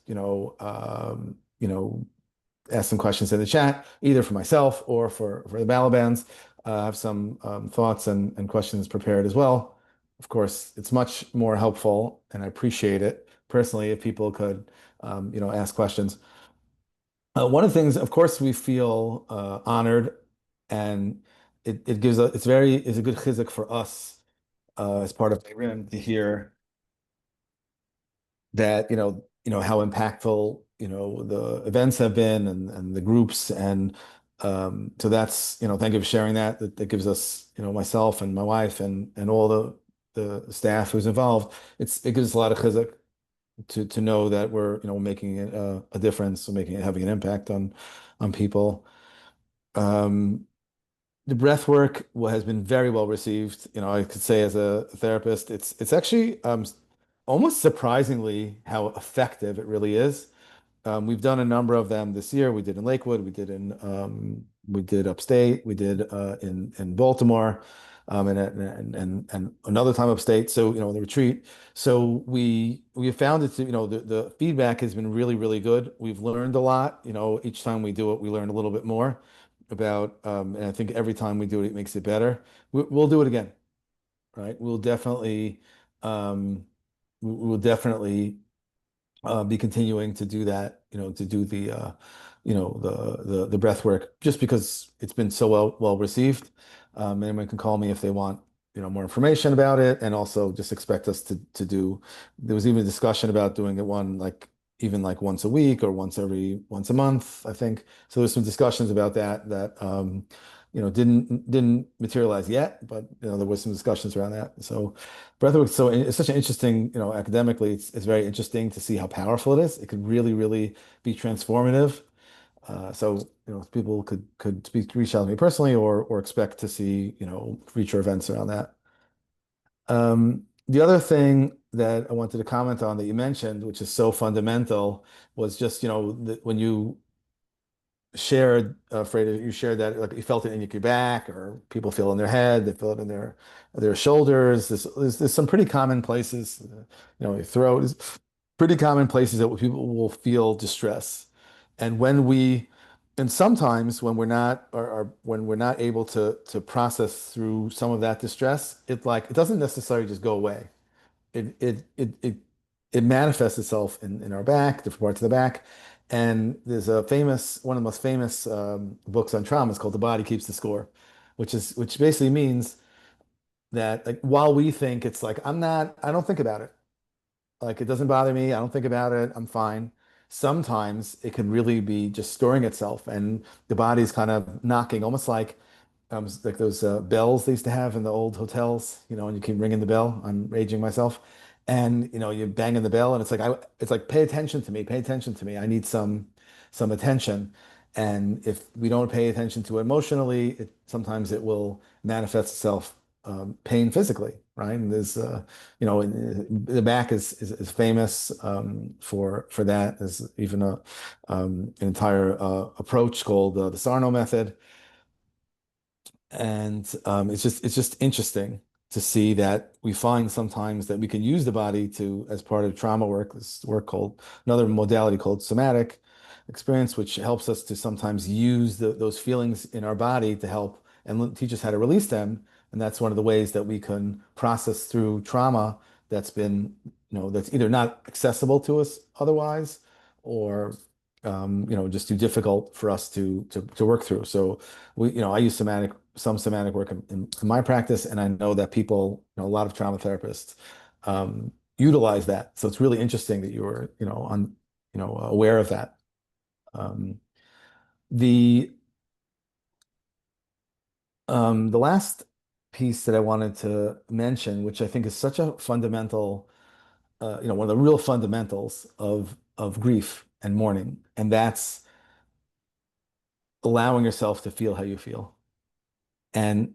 ask some questions in the chat, either for myself or for the Balabans. I have some thoughts and questions prepared as well. Of course, it's much more helpful, and I appreciate it personally if people could, ask questions. One of the things, of course, we feel honored, and it gives a it's a good chizuk for us as part of Mayrim to hear that how impactful the events have been and the groups so that's thank you for sharing that. That gives us myself and my wife and all the staff who's involved. It gives us a lot of chizuk to know that we're making a difference, we're making having an impact on people. Um, the breath work has been very well received. I could say as a therapist, it's actually almost surprisingly how effective it really is. We've done a number of them this year. We did in Lakewood, we did upstate, we did in Baltimore, and another time upstate. So the retreat. So we have found it to the feedback has been really really good. We've learned a lot. Each time we do it, we learn a little bit more about, and I think every time we do it, it makes it better. We'll do it again, right? Um, we'll definitely be continuing to do that, to do the breath work, just because it's been so well received. Anyone can call me if they want, more information about it, and also just expect us to do. There was even a discussion about doing it even like once a week or once a month, I think. So there's some discussions about that didn't materialize yet, but there was some discussions around that. So breathwork, so it's such an interesting, academically, it's very interesting to see how powerful it is. It could really, really be transformative. So, people reach out to me personally or expect to see, future events around that. The other thing that I wanted to comment on that you mentioned, which is so fundamental, was just, when you shared, Fraida, you shared that like you felt it in your back, or people feel it in their head, they feel it in their shoulders. There's some pretty common places, your throat is pretty common places that people will feel distress. And and sometimes when we're not, or when we're not able to process through some of that distress, it doesn't necessarily just go away. It it it it it manifests itself in our back, different parts of the back. And there's one of the most famous books on trauma is called The Body Keeps the Score, which basically means that like while we think it's like I don't think about it. Like it doesn't bother me. I don't think about it. I'm fine. Sometimes it can really be just storing itself, and the body's kind of knocking, almost like like those bells they used to have in the old hotels, and you keep ringing the bell. I'm aging myself, and you banging the bell, and it's like pay attention to me, pay attention to me. I need some attention, and if we don't pay attention to it emotionally, sometimes it will manifest itself pain physically, right? And there's the back is famous for that. There's even an entire approach called the Sarno method. And it's just interesting to see that we find sometimes that we can use the body to as part of trauma work, this work called another modality called somatic experience, which helps us to sometimes use those feelings in our body to help and teach us how to release them. And that's one of the ways that we can process through trauma that's been, that's either not accessible to us otherwise, or just too difficult for us to work through. So I use some somatic work in my practice, and I know that people, a lot of trauma therapists utilize that. So it's really interesting that you were, aware of that. Um, the the last piece that I wanted to mention, which I think is such a fundamental, one of the real fundamentals of grief and mourning, and that's allowing yourself to feel how you feel. And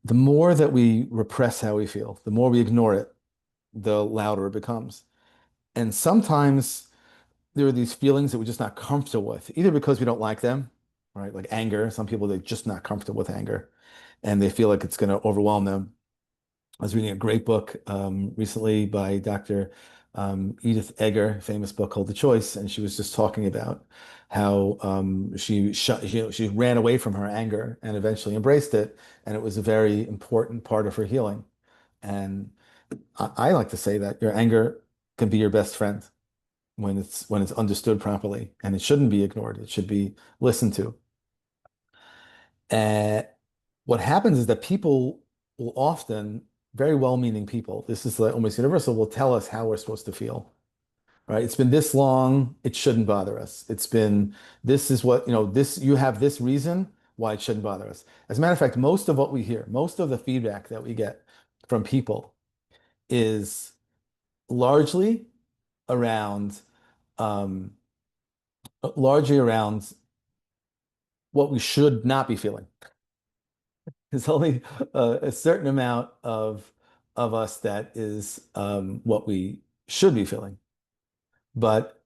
the more that we repress how we feel, the more we ignore it, the louder it becomes. And sometimes there are these feelings that we're just not comfortable with, either because we don't like them, right? Like anger. Some people, they're just not comfortable with anger and they feel like it's going to overwhelm them. I was reading a great book recently by Dr. Edith Eger, famous book called The Choice, and she was just talking about how she ran away from her anger and eventually embraced it, and it was a very important part of her healing. And I like to say that your anger can be your best friend when it's understood properly, and it shouldn't be ignored. It should be listened to. And what happens is that people will often, very well-meaning people, this is like almost universal, will tell us how we're supposed to feel. Right? It's been this long, it shouldn't bother us. It's been this is what, this you have this reason why it shouldn't bother us. As a matter of fact, most of what we hear, most of the feedback that we get from people is largely around um, largely around what we should not be feeling. There's only a certain amount of us that is what we should be feeling. But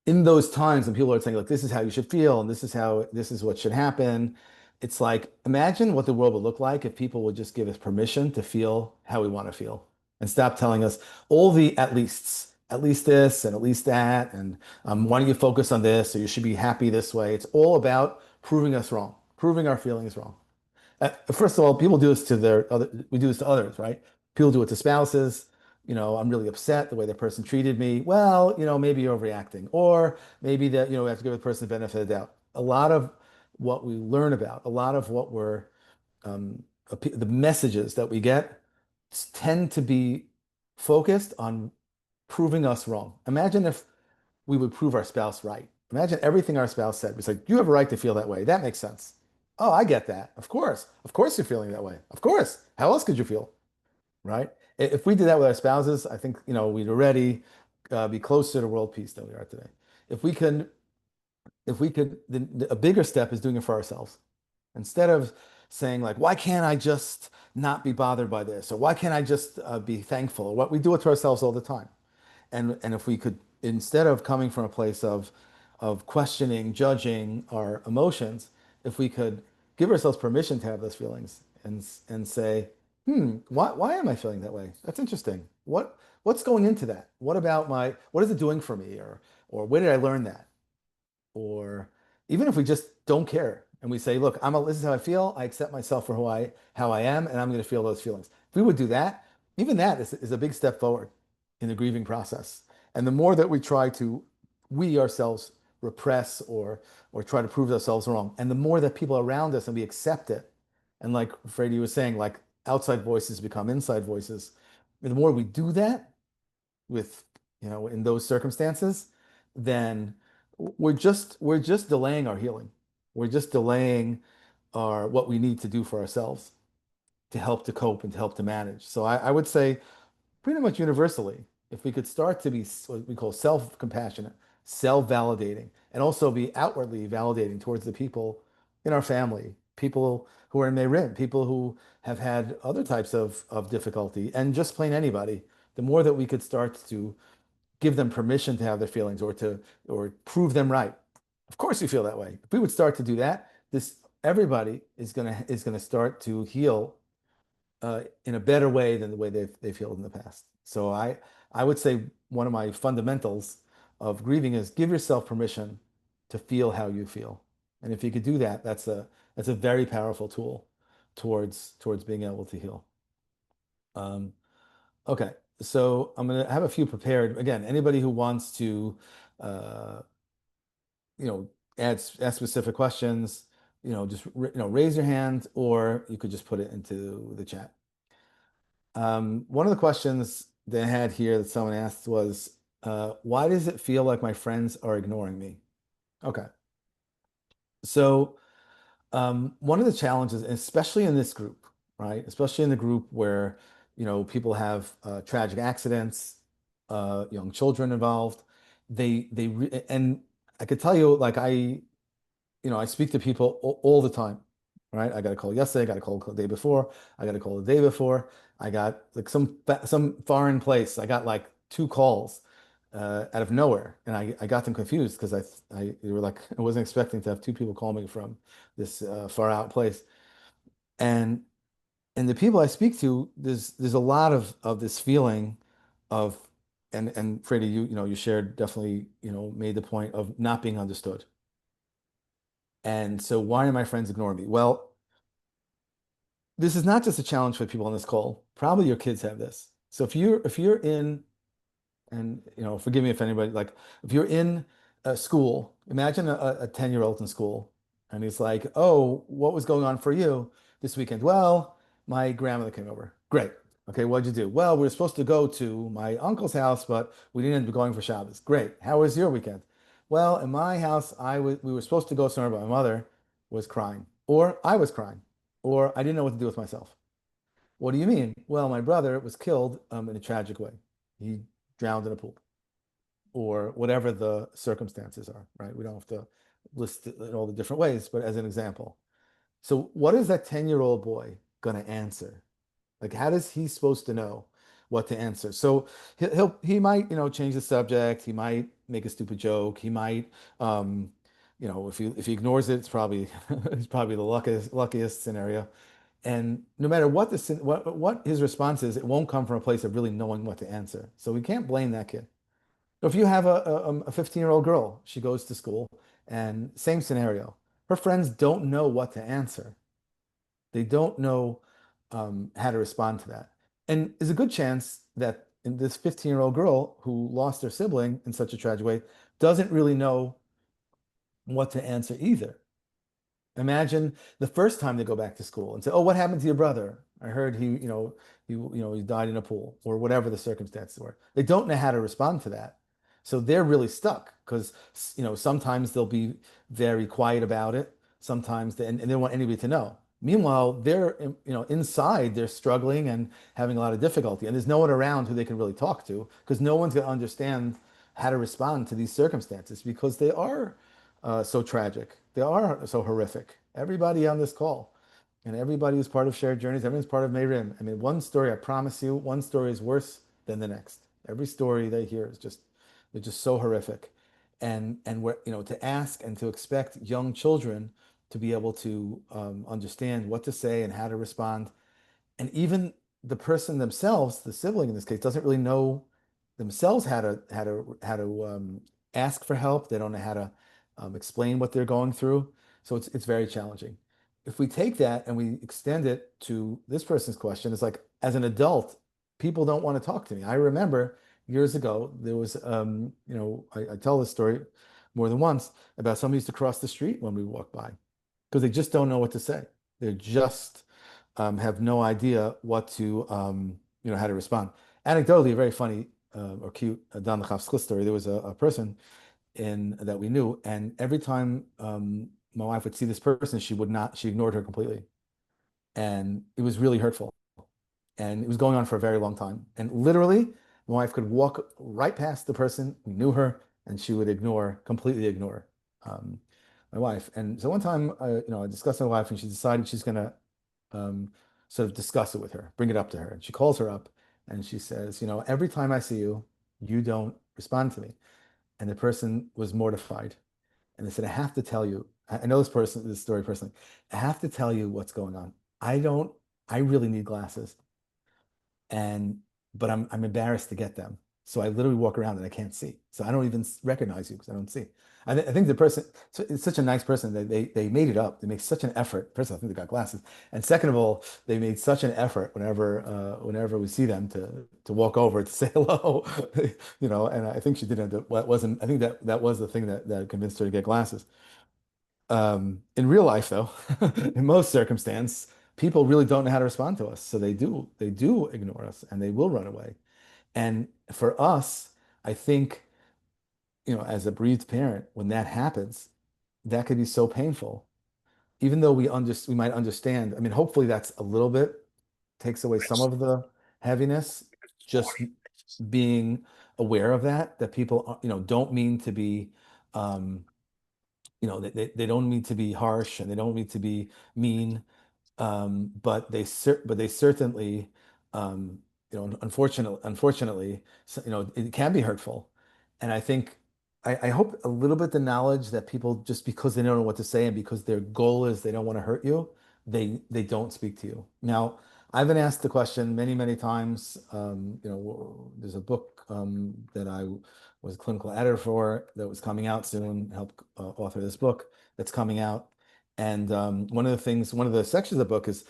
in those times when people are saying, look, this is how you should feel, and this is what should happen, it's like, imagine what the world would look like if people would just give us permission to feel how we want to feel and stop telling us all the at least this and at least that, and why don't you focus on this, or you should be happy this way. It's all about proving us wrong, proving our feelings wrong. First of all, people do this to we do this to others, right? People do it to spouses. I'm really upset the way the person treated me. Well, maybe you're overreacting, or maybe that, we have to give the person the benefit of the doubt. A lot of what we learn about, a lot of what the messages that we get tend to be focused on proving us wrong. Imagine if we would prove our spouse right. Imagine everything our spouse said. It's like, you have a right to feel that way. That makes sense. Oh, I get that. Of course. Of course you're feeling that way. Of course. How else could you feel? Right? If we did that with our spouses, I think, we'd already be closer to world peace than we are today. If we could, a bigger step is doing it for ourselves. Instead of saying like, why can't I just not be bothered by this? Or why can't I just be thankful? What we do it to ourselves all the time. And if we could, instead of coming from a place of questioning, judging our emotions, if we could give ourselves permission to have those feelings and say, why am I feeling that way? That's interesting. What's going into that? What is it doing for me? Or where did I learn that? Or even if we just don't care and we say, look, this is how I feel. I accept myself for how I am, and I'm going to feel those feelings. If we would do that, even that is a big step forward in the grieving process. And the more that we ourselves repress or try to prove ourselves wrong, and the more that people around us and we accept it, and like Fraida was saying, like outside voices become inside voices. The more we do that with, in those circumstances, then we're just delaying our healing. We're just delaying our what we need to do for ourselves to help to cope and to help to manage. So I would say pretty much universally, if we could start to be what we call self-compassionate, self-validating, and also be outwardly validating towards the people in our family, people who are in Mayrim, people who have had other types of difficulty, and just plain anybody, the more that we could start to give them permission to have their feelings or prove them right. Of course we feel that way. If we would start to do that, this everybody is gonna start to heal in a better way than the way they've healed in the past. So I would say one of my fundamentals of grieving is give yourself permission to feel how you feel. And if you could do that, that's a very powerful tool towards being able to heal. Um, okay, so I'm gonna have a few prepared. Again, anybody who wants to uh, ask specific questions, just raise your hand, or you could just put it into the chat. One of the questions they had here that someone asked was, why does it feel like my friends are ignoring me? Okay. So one of the challenges, especially in this group, right? Especially in the group where, people have tragic accidents, young children involved, and I could tell you, like I speak to people all the time, right? I got a call yesterday, I got a call the day before, I got a call the day before. I got like some foreign place. I got like two calls out of nowhere, and I got them confused because they were like I wasn't expecting to have two people call me from this far out place, and the people I speak to, there's a lot of this feeling of and Freddie, you shared definitely made the point of not being understood. And so why are my friends ignoring me? Well, this is not just a challenge for people on this call. Probably your kids have this. So if you're in, and forgive me if anybody, like if you're in a school, imagine a 10-year-old in school, and he's like, "Oh, what was going on for you this weekend?" Well, my grandmother came over. Great. Okay, what'd you do? Well, we were supposed to go to my uncle's house, but we didn't end up going for Shabbos. Great. How was your weekend? Well, in my house, we were supposed to go somewhere, but my mother was crying, or I was crying, or I didn't know what to do with myself. What do you mean? Well, my brother was killed in a tragic way. He drowned in a pool, or whatever the circumstances are, right? We don't have to list it in all the different ways, but as an example. So, what is that 10-year-old boy going to answer? Like, how does he supposed to know what to answer? So he might, change the subject. He might make a stupid joke. He might, if he ignores it, it's probably it's probably the luckiest scenario. And no matter what his response is, it won't come from a place of really knowing what to answer. So we can't blame that kid. If you have a 15-year-old girl, she goes to school, and same scenario. Her friends don't know what to answer. They don't know how to respond to that. And there's a good chance that this 15-year-old girl who lost her sibling in such a tragic way doesn't really know what to answer either. Imagine the first time they go back to school and say, "Oh, what happened to your brother? I heard he died in a pool," or whatever the circumstances were. They don't know how to respond to that. So they're really stuck because, sometimes they'll be very quiet about it. Sometimes and they don't want anybody to know. Meanwhile, they're, inside, they're struggling and having a lot of difficulty. And there's no one around who they can really talk to because no one's going to understand how to respond to these circumstances because they are so tragic. They are so horrific. Everybody on this call and everybody who's part of Shared Journeys, everyone's part of Mayrim. I mean, one story, I promise you, one story is worse than the next. Every story they hear is they're just so horrific. And we're, to ask and to expect young children to be able to understand what to say and how to respond. And even the person themselves, the sibling in this case, doesn't really know themselves how to ask for help. They don't know how to explain what they're going through. So it's very challenging. If we take that and we extend it to this person's question, it's like as an adult, people don't want to talk to me. I remember years ago there was I tell this story more than once about somebody used to cross the street when we walk by because they just don't know what to say. They just have no idea what to how to respond. Anecdotally, a very funny or cute Don Lachaf's story. There was a person in that we knew, and every time my wife would see this person, she would not, she ignored her completely. And it was really hurtful. And it was going on for a very long time. And literally, my wife could walk right past the person who knew her, and she would completely ignore um, my wife. And so one time, I discussed with my wife, and she decided she's going to um, sort of discuss it with her, bring it up to her. And she calls her up, and she says, every time I see you, you don't respond to me. And the person was mortified. And they said, I have to tell you, I know this story personally. I have to tell you what's going on. I don't, I really need glasses and but I'm embarrassed to get them. So I literally walk around and I can't see. So I don't even recognize you because I don't see. I think the person, so it's such a nice person that they made it up. They make such an effort. First of all, I think they got glasses, and second of all, they made such an effort whenever we see them to walk over to say hello, And I think she didn't. What wasn't. I think that was the thing that convinced her to get glasses. In real life, though, in most circumstance, people really don't know how to respond to us. So they do ignore us and they will run away. And for us, I think, as a bereaved parent, when that happens, that could be so painful. Even though we might understand. I mean, hopefully that's a little bit takes away some of the heaviness, just being aware of that people, don't mean to be, um, they don't mean to be harsh and they don't mean to be mean, but they certainly, um, unfortunately, so, it can be hurtful, and I think I hope a little bit the knowledge that people just because they don't know what to say and because their goal is they don't want to hurt you, they don't speak to you. Now, I've been asked the question many, many times. There's a book that I was a clinical editor for that was coming out soon, helped author this book that's coming out. And one of the sections of the book is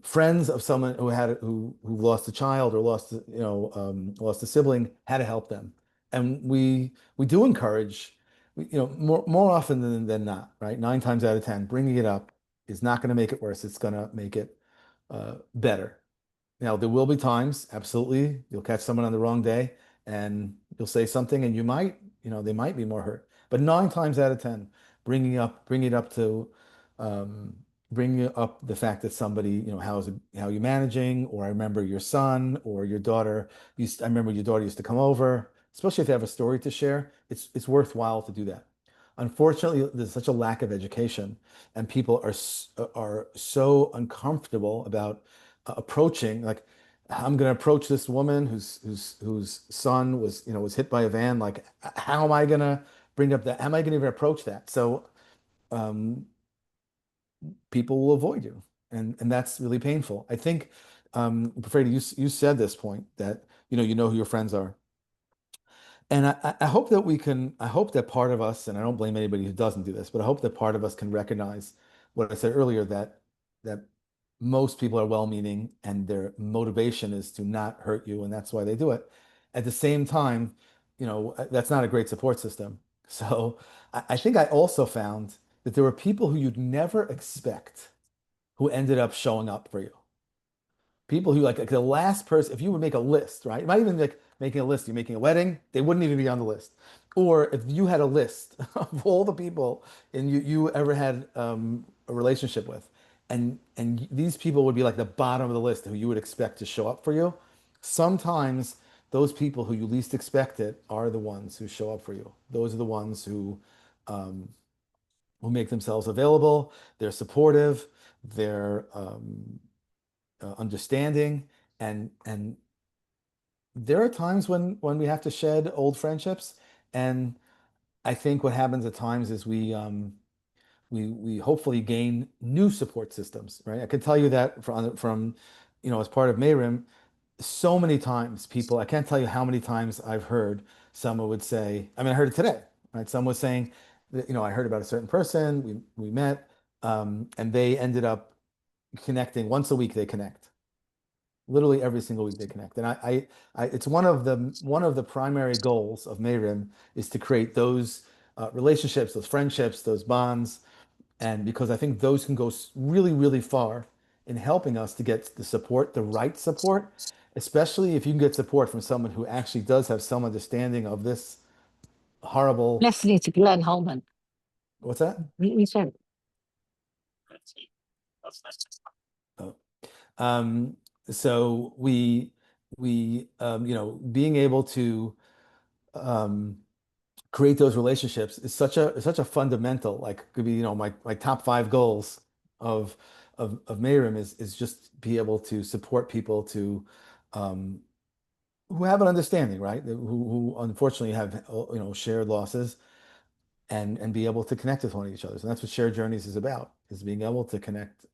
friends of someone who lost a child or lost a sibling, how to help them. And we do encourage, more often than not, right? 9 times out of 10, bringing it up is not going to make it worse. It's going to make it better. Now, there will be times, absolutely, you'll catch someone on the wrong day and you'll say something and they might be more hurt. But 9 times out of 10, bringing it up to, um, bringing up the fact that somebody, how you managing, or I remember your son or your daughter I remember your daughter used to come over, especially if they have a story to share, it's worthwhile to do that. Unfortunately, there's such a lack of education and people are so uncomfortable about approaching, like, I'm going to approach this woman whose son was hit by a van. Like, how am I going to bring up that? How am I going to even approach that? So um, people will avoid you, and that's really painful. I think, Fraida, you said this point that you know who your friends are. And I hope that I hope that part of us, and I don't blame anybody who doesn't do this, but I hope that part of us can recognize what I said earlier, that most people are well-meaning and their motivation is to not hurt you, and that's why they do it. At the same time, that's not a great support system. So I think I also found that there were people who you'd never expect who ended up showing up for you. People who like the last person, if you would make a list, right? It might even like making a list, you're making a wedding, they wouldn't even be on the list. Or if you had a list of all the people and you ever had a relationship with, and these people would be like the bottom of the list who you would expect to show up for you. Sometimes those people who you least expect it are the ones who show up for you. Those are the ones um, who make themselves available. They're supportive. They're understanding, and there are times when we have to shed old friendships, and I think what happens at times is we hopefully gain new support systems, right? I can tell you that from as part of Mayrim, so many times people, I can't tell you how many times I've heard someone would say, I mean, I heard it today, right? Someone was saying that, I heard about a certain person, we met, and they ended up connecting once a week. They connect literally every single week they connect. And it's one of the primary goals of Mayrim is to create those relationships, those friendships, those bonds, and because I think those can go really, really far in helping us to get the support, the right support, especially if you can get support from someone who actually does have some understanding of this horrible. Leslie to Glenn Holman. What's that? You said Oh. Um, so being able to um, create those relationships is such a fundamental, like could be, my top five goals of of Mayrim is just be able to support people to um, who have an understanding, right? Who unfortunately have shared losses and be able to connect with one of each other. So that's what shared journeys is about, is being able to connect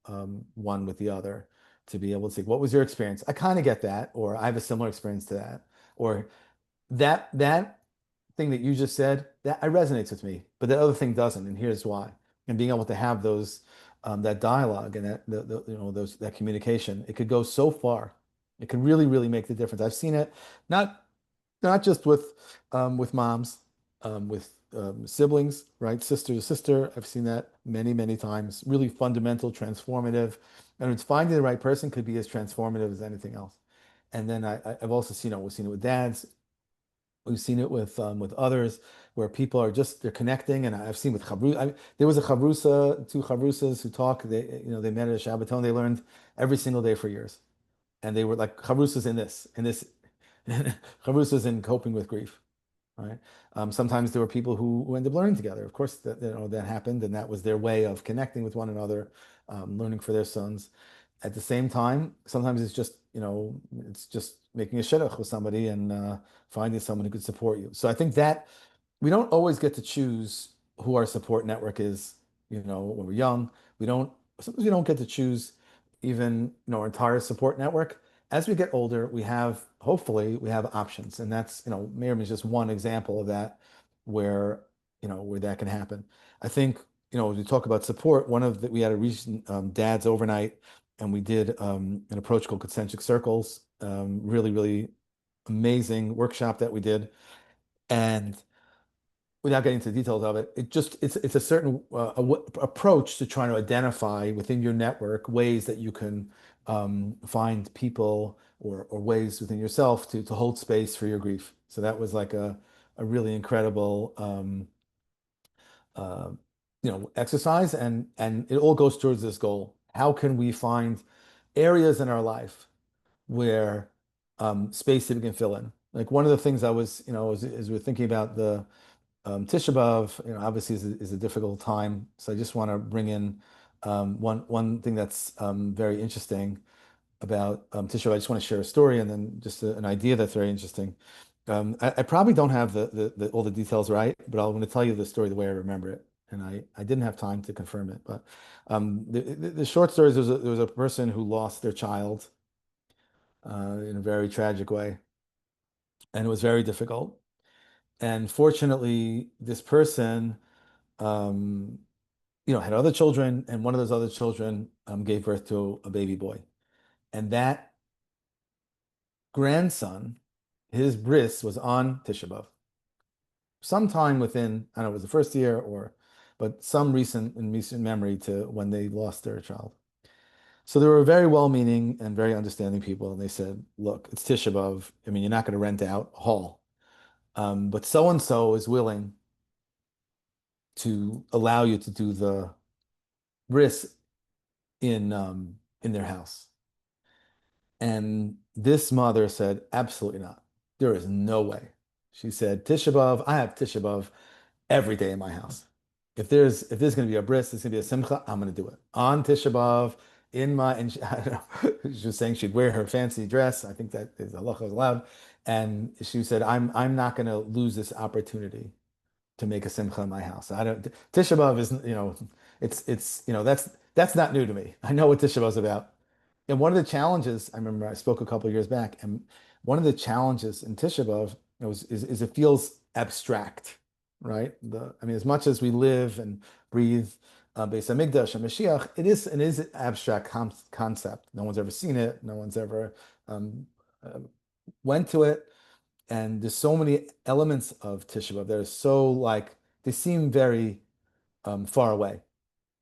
one with the other, to be able to say, what was your experience? I kind of get that, or I have a similar experience to that, or that thing that you just said, that it resonates with me, but that other thing doesn't, and here's why. And being able to have those that dialogue and those that communication, it could go so far. It could really, really make the difference. I've seen it not not just with moms, with siblings, right? Sister to sister. I've seen that many, many times. Really fundamental, transformative. And it's finding the right person could be as transformative as anything else. And then I've also seen it. We've seen it with dads. We've seen it with others where people are just they're connecting. And I've seen with there was a chavrusa, two chavrusas who talk. They met at a Shabbaton. They learned every single day for years, and they were like chavrusas in this chavrusas in coping with grief, right? Sometimes there were people who ended up learning together. Of course, that happened, and that was their way of connecting with one another, learning for their sons. At the same time, sometimes it's just making a shidduch with somebody and finding someone who could support you. So I think that we don't always get to choose who our support network is, when we're young. Sometimes we don't get to choose even, our entire support network. As we get older, hopefully, we have options. And that's, Miriam is just one example of that where, where that can happen. I think, as we talk about support, we had a recent dad's overnight and we did an approach called concentric circles, really, really amazing workshop that we did. And without getting into the details of it, it's a certain approach to trying to identify within your network ways that you can find people or ways within yourself to hold space for your grief. So that was like a really incredible uh, exercise, and it all goes towards this goal. How can we find areas in our life where space that we can fill in? Like one of the things I was, as we're thinking about the Tisha B'Av, obviously is a difficult time. So I just want to bring in one thing that's very interesting about Tisha B'Av. I just want to share a story and then just an idea that's very interesting. I probably don't have all the details right, but I'm going to tell you the story the way I remember it. And I didn't have time to confirm it, but the short story is there was a person who lost their child in a very tragic way, and it was very difficult. And fortunately, this person um, had other children, and one of those other children gave birth to a baby boy. And that grandson, his bris was on Tisha B'Av. Sometime within, I don't know, it was the first year but some recent memory to when they lost their child. So they were very well-meaning and very understanding people, and they said, "Look, it's Tisha B'Av. I mean, you're not going to rent out a hall, but so and so is willing to allow you to do the bris in their house." And this mother said, absolutely not. There is no way. She said, Tisha B'Av, I have Tisha B'Av every day in my house. If there's going to be a bris, there's going to be a simcha, I'm going to do it. On Tisha B'Av, and I don't know, she was saying she'd wear her fancy dress. I think that is halacha is allowed. And she said, I'm not going to lose this opportunity to make a simcha in my house. I don't Tisha B'Av isn't, it's that's not new to me. I know what Tisha B'Av is about. And one of the challenges, I remember I spoke a couple of years back, and one of the challenges in Tisha B'Av is it feels abstract, right? I mean, as much as we live and breathe Beis Hamikdash and Mashiach, it is an abstract concept. No one's ever seen it. No one's ever um, uh, went to it. And there's so many elements of Tisha B'Av that are so they seem very far away,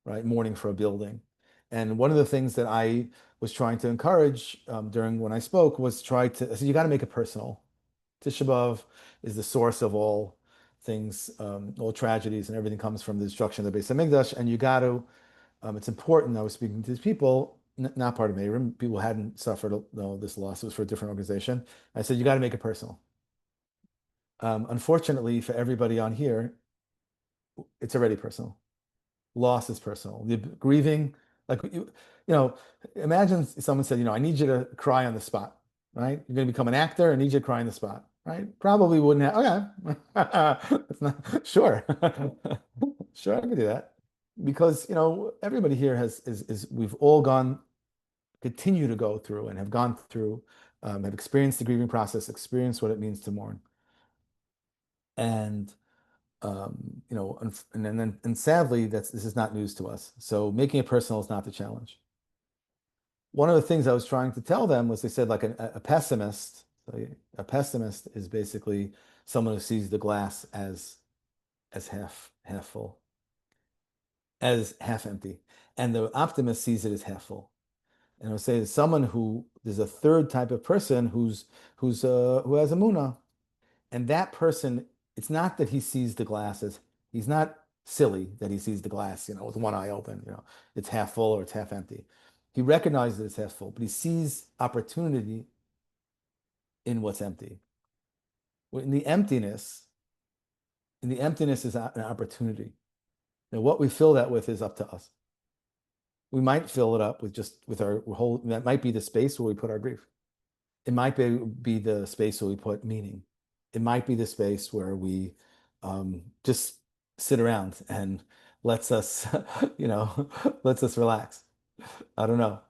right? Mourning for a building. And one of the things that I was trying to encourage during when I spoke was I said, you got to make it personal. Tisha B'Av is the source of all things, all tragedies and everything comes from the destruction of the Beis Hamikdash, and you got to. It's important. I was speaking to these people, not part of Mayrim. People hadn't suffered this loss. It was for a different organization. I said, you got to make it personal. Unfortunately, for everybody on here, it's already personal. Loss is personal. The grieving, like you know, imagine someone said, I need you to cry on the spot, right? You're going to become an actor. I need you to cry on the spot, right? Probably wouldn't have. Okay, it's not sure. Sure, I can do that because everybody here is we've all continue to go through and have gone through, have experienced the grieving process, experienced what it means to mourn, and and sadly, this is not news to us. So making it personal is not the challenge. One of the things I was trying to tell them was they said like a pessimist. So a pessimist is basically someone who sees the glass as half full, as half empty, and the optimist sees it as half full. And I would say someone there's a third type of person who has a muna, and that person, it's not that he sees the glass as he's not silly that he sees the glass, with one eye open, it's half full or it's half empty. He recognizes that it's half full, but he sees opportunity in what's empty. In the emptiness, is an opportunity. Now, what we fill that with is up to us. We might fill it up with our whole, that might be the space where we put our grief. It might be the space where we put meaning. It might be the space where we just sit around and lets us, lets us relax. I don't know.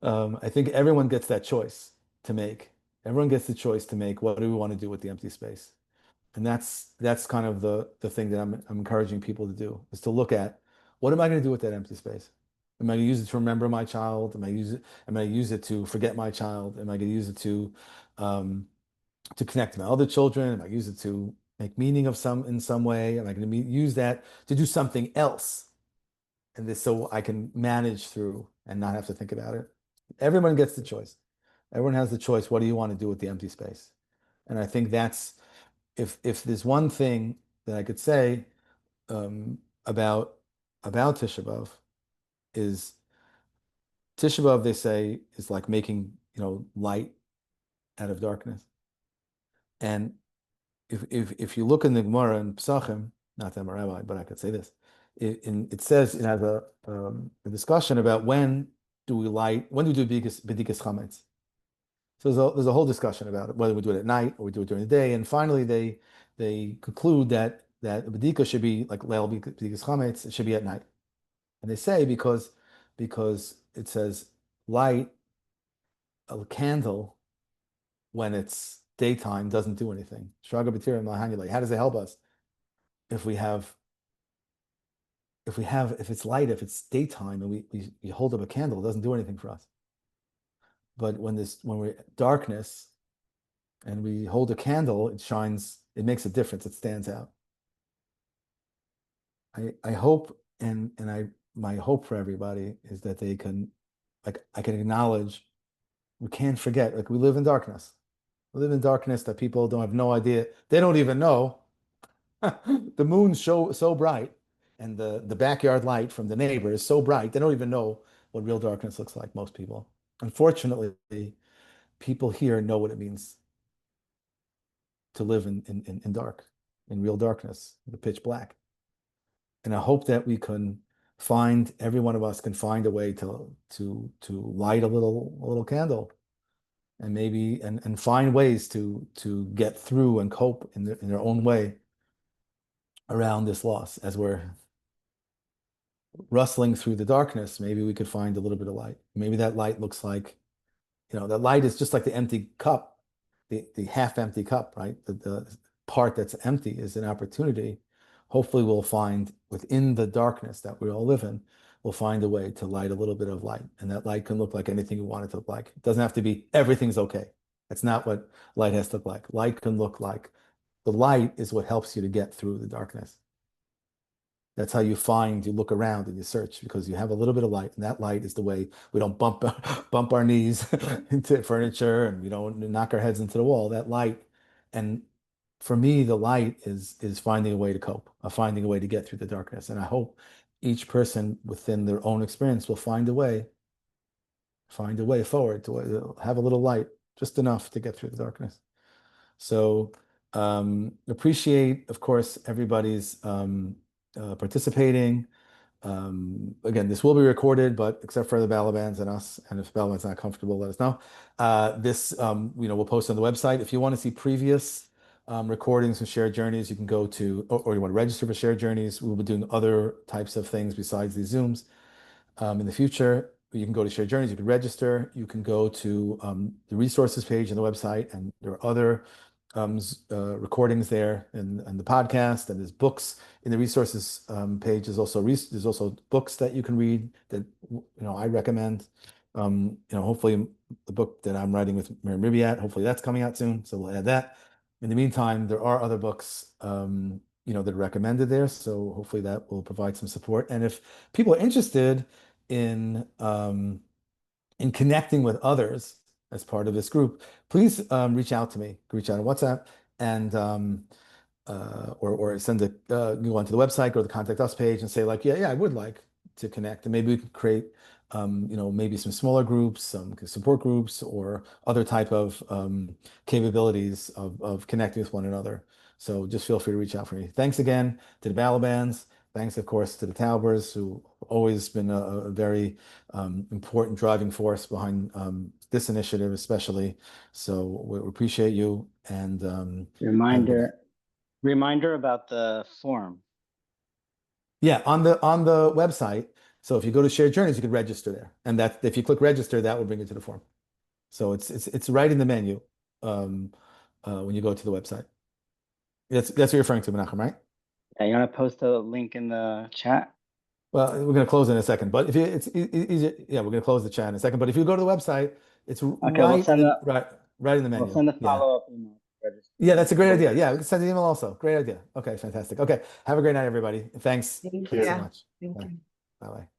I think everyone gets that choice to make. Everyone gets the choice to make what do we want to do with the empty space. And that's kind of the thing that I'm encouraging people to do is to look at what am I going to do with that empty space? Am I going to use it to remember my child? Am I going to use it to forget my child? Am I going to use it to connect to my other children? Am I use it to make meaning in some way? Am I going to use that to do something else? And this so I can manage through and not have to think about it. Everyone gets the choice. Everyone has the choice. What do you want to do with the empty space? And I think that's if there's one thing that I could say about Tisha B'Av is Tisha B'Av, they say, is like making light out of darkness. And if you look in the Gemara and Pesachim, not that I'm a rabbi, but I could say this. It says it has a discussion about when do we do bedikas chametz. So there's a whole discussion about it, whether we do it at night or we do it during the day. And finally, they conclude that bedika should be like leil bedikas chametz. It should be at night. And they say because it says light a candle when it's daytime doesn't do anything. Shraga b'tira mahangilei. How does it help us? If it's light, if it's daytime and we hold up a candle, it doesn't do anything for us. But when we're darkness and we hold a candle, it shines, it makes a difference, it stands out. I hope my hope for everybody is that they can, like, I can acknowledge, we can't forget, like, we live in darkness. We live in darkness that people don't have no idea. They don't even know. The moon's so bright, and the backyard light from the neighbor is so bright, they don't even know what real darkness looks like, most people. Unfortunately, people here know what it means to live in dark, in real darkness, the pitch black. And I hope that every one of us can find a way to light a little candle, and maybe and find ways to get through and cope in their own way around this loss. As we're rustling through the darkness, maybe we could find a little bit of light. Maybe that light looks like, that light is just like the empty cup, the half empty cup, right? The part that's empty is an opportunity. Hopefully we'll find within the darkness that we all live in, we'll find a way to light a little bit of light. And that light can look like anything you want it to look like. It doesn't have to be everything's okay. That's not what light has to look like. Light can look like, the light is what helps you to get through the darkness. That's how you look around and you search, because you have a little bit of light, and that light is the way we don't bump our knees into furniture, and we don't knock our heads into the wall. That light, and for me, the light is finding a way to cope, finding a way to get through the darkness. And I hope each person within their own experience will find a way forward to have a little light, just enough to get through the darkness. So appreciate, of course, everybody's participating. Again, this will be recorded, but except for the Balabans and us, and if Balaban's not comfortable, let us know. This, we'll post on the website. If you want to see previous recordings of shared journeys, you can go to, or you want to register for shared journeys. We will be doing other types of things besides these Zooms in the future. You can go to Shared Journeys, you can register, you can go to the resources page on the website, and there are other recordings there and the podcast, and there's books in the resources page. There's also books that you can read that I recommend. Hopefully the book that I'm writing with Mayrim, hopefully that's coming out soon, so we'll add that. In the meantime, there are other books that are recommended there, so hopefully that will provide some support. And if people are interested in connecting with others as part of this group, please reach out to me. Reach out on WhatsApp and or send a go onto the website, go to the contact us page, and say like, yeah, I would like to connect, and maybe we could create maybe some smaller groups, some support groups, or other type of capabilities of connecting with one another. So just feel free to reach out for me. Thanks again to the Balabans. Thanks, of course, to the Taubers, who always been a very important driving force behind this initiative, especially. So we appreciate you, and have a good night. Reminder about the form. Yeah, on the website. So if you go to Shared Journeys, you could register there, and that if you click register, that will bring you to the form. So it's right in the menu when you go to the website. That's what you're referring to, Menachem, right? Yeah, you want to post a link in the chat? Well, we're going to close in a second, but if it's easier, yeah, we're going to close the chat in a second. But if you go to the website, it's Okay, we'll send right in the menu. We'll send a Yeah. follow-up email. Yeah, that's a great idea. Yeah, we can send an email also. Great idea. Okay, fantastic. Okay, have a great night, everybody. Thanks. Thank Thanks so you. much. Thank Bye. you. Bye-bye.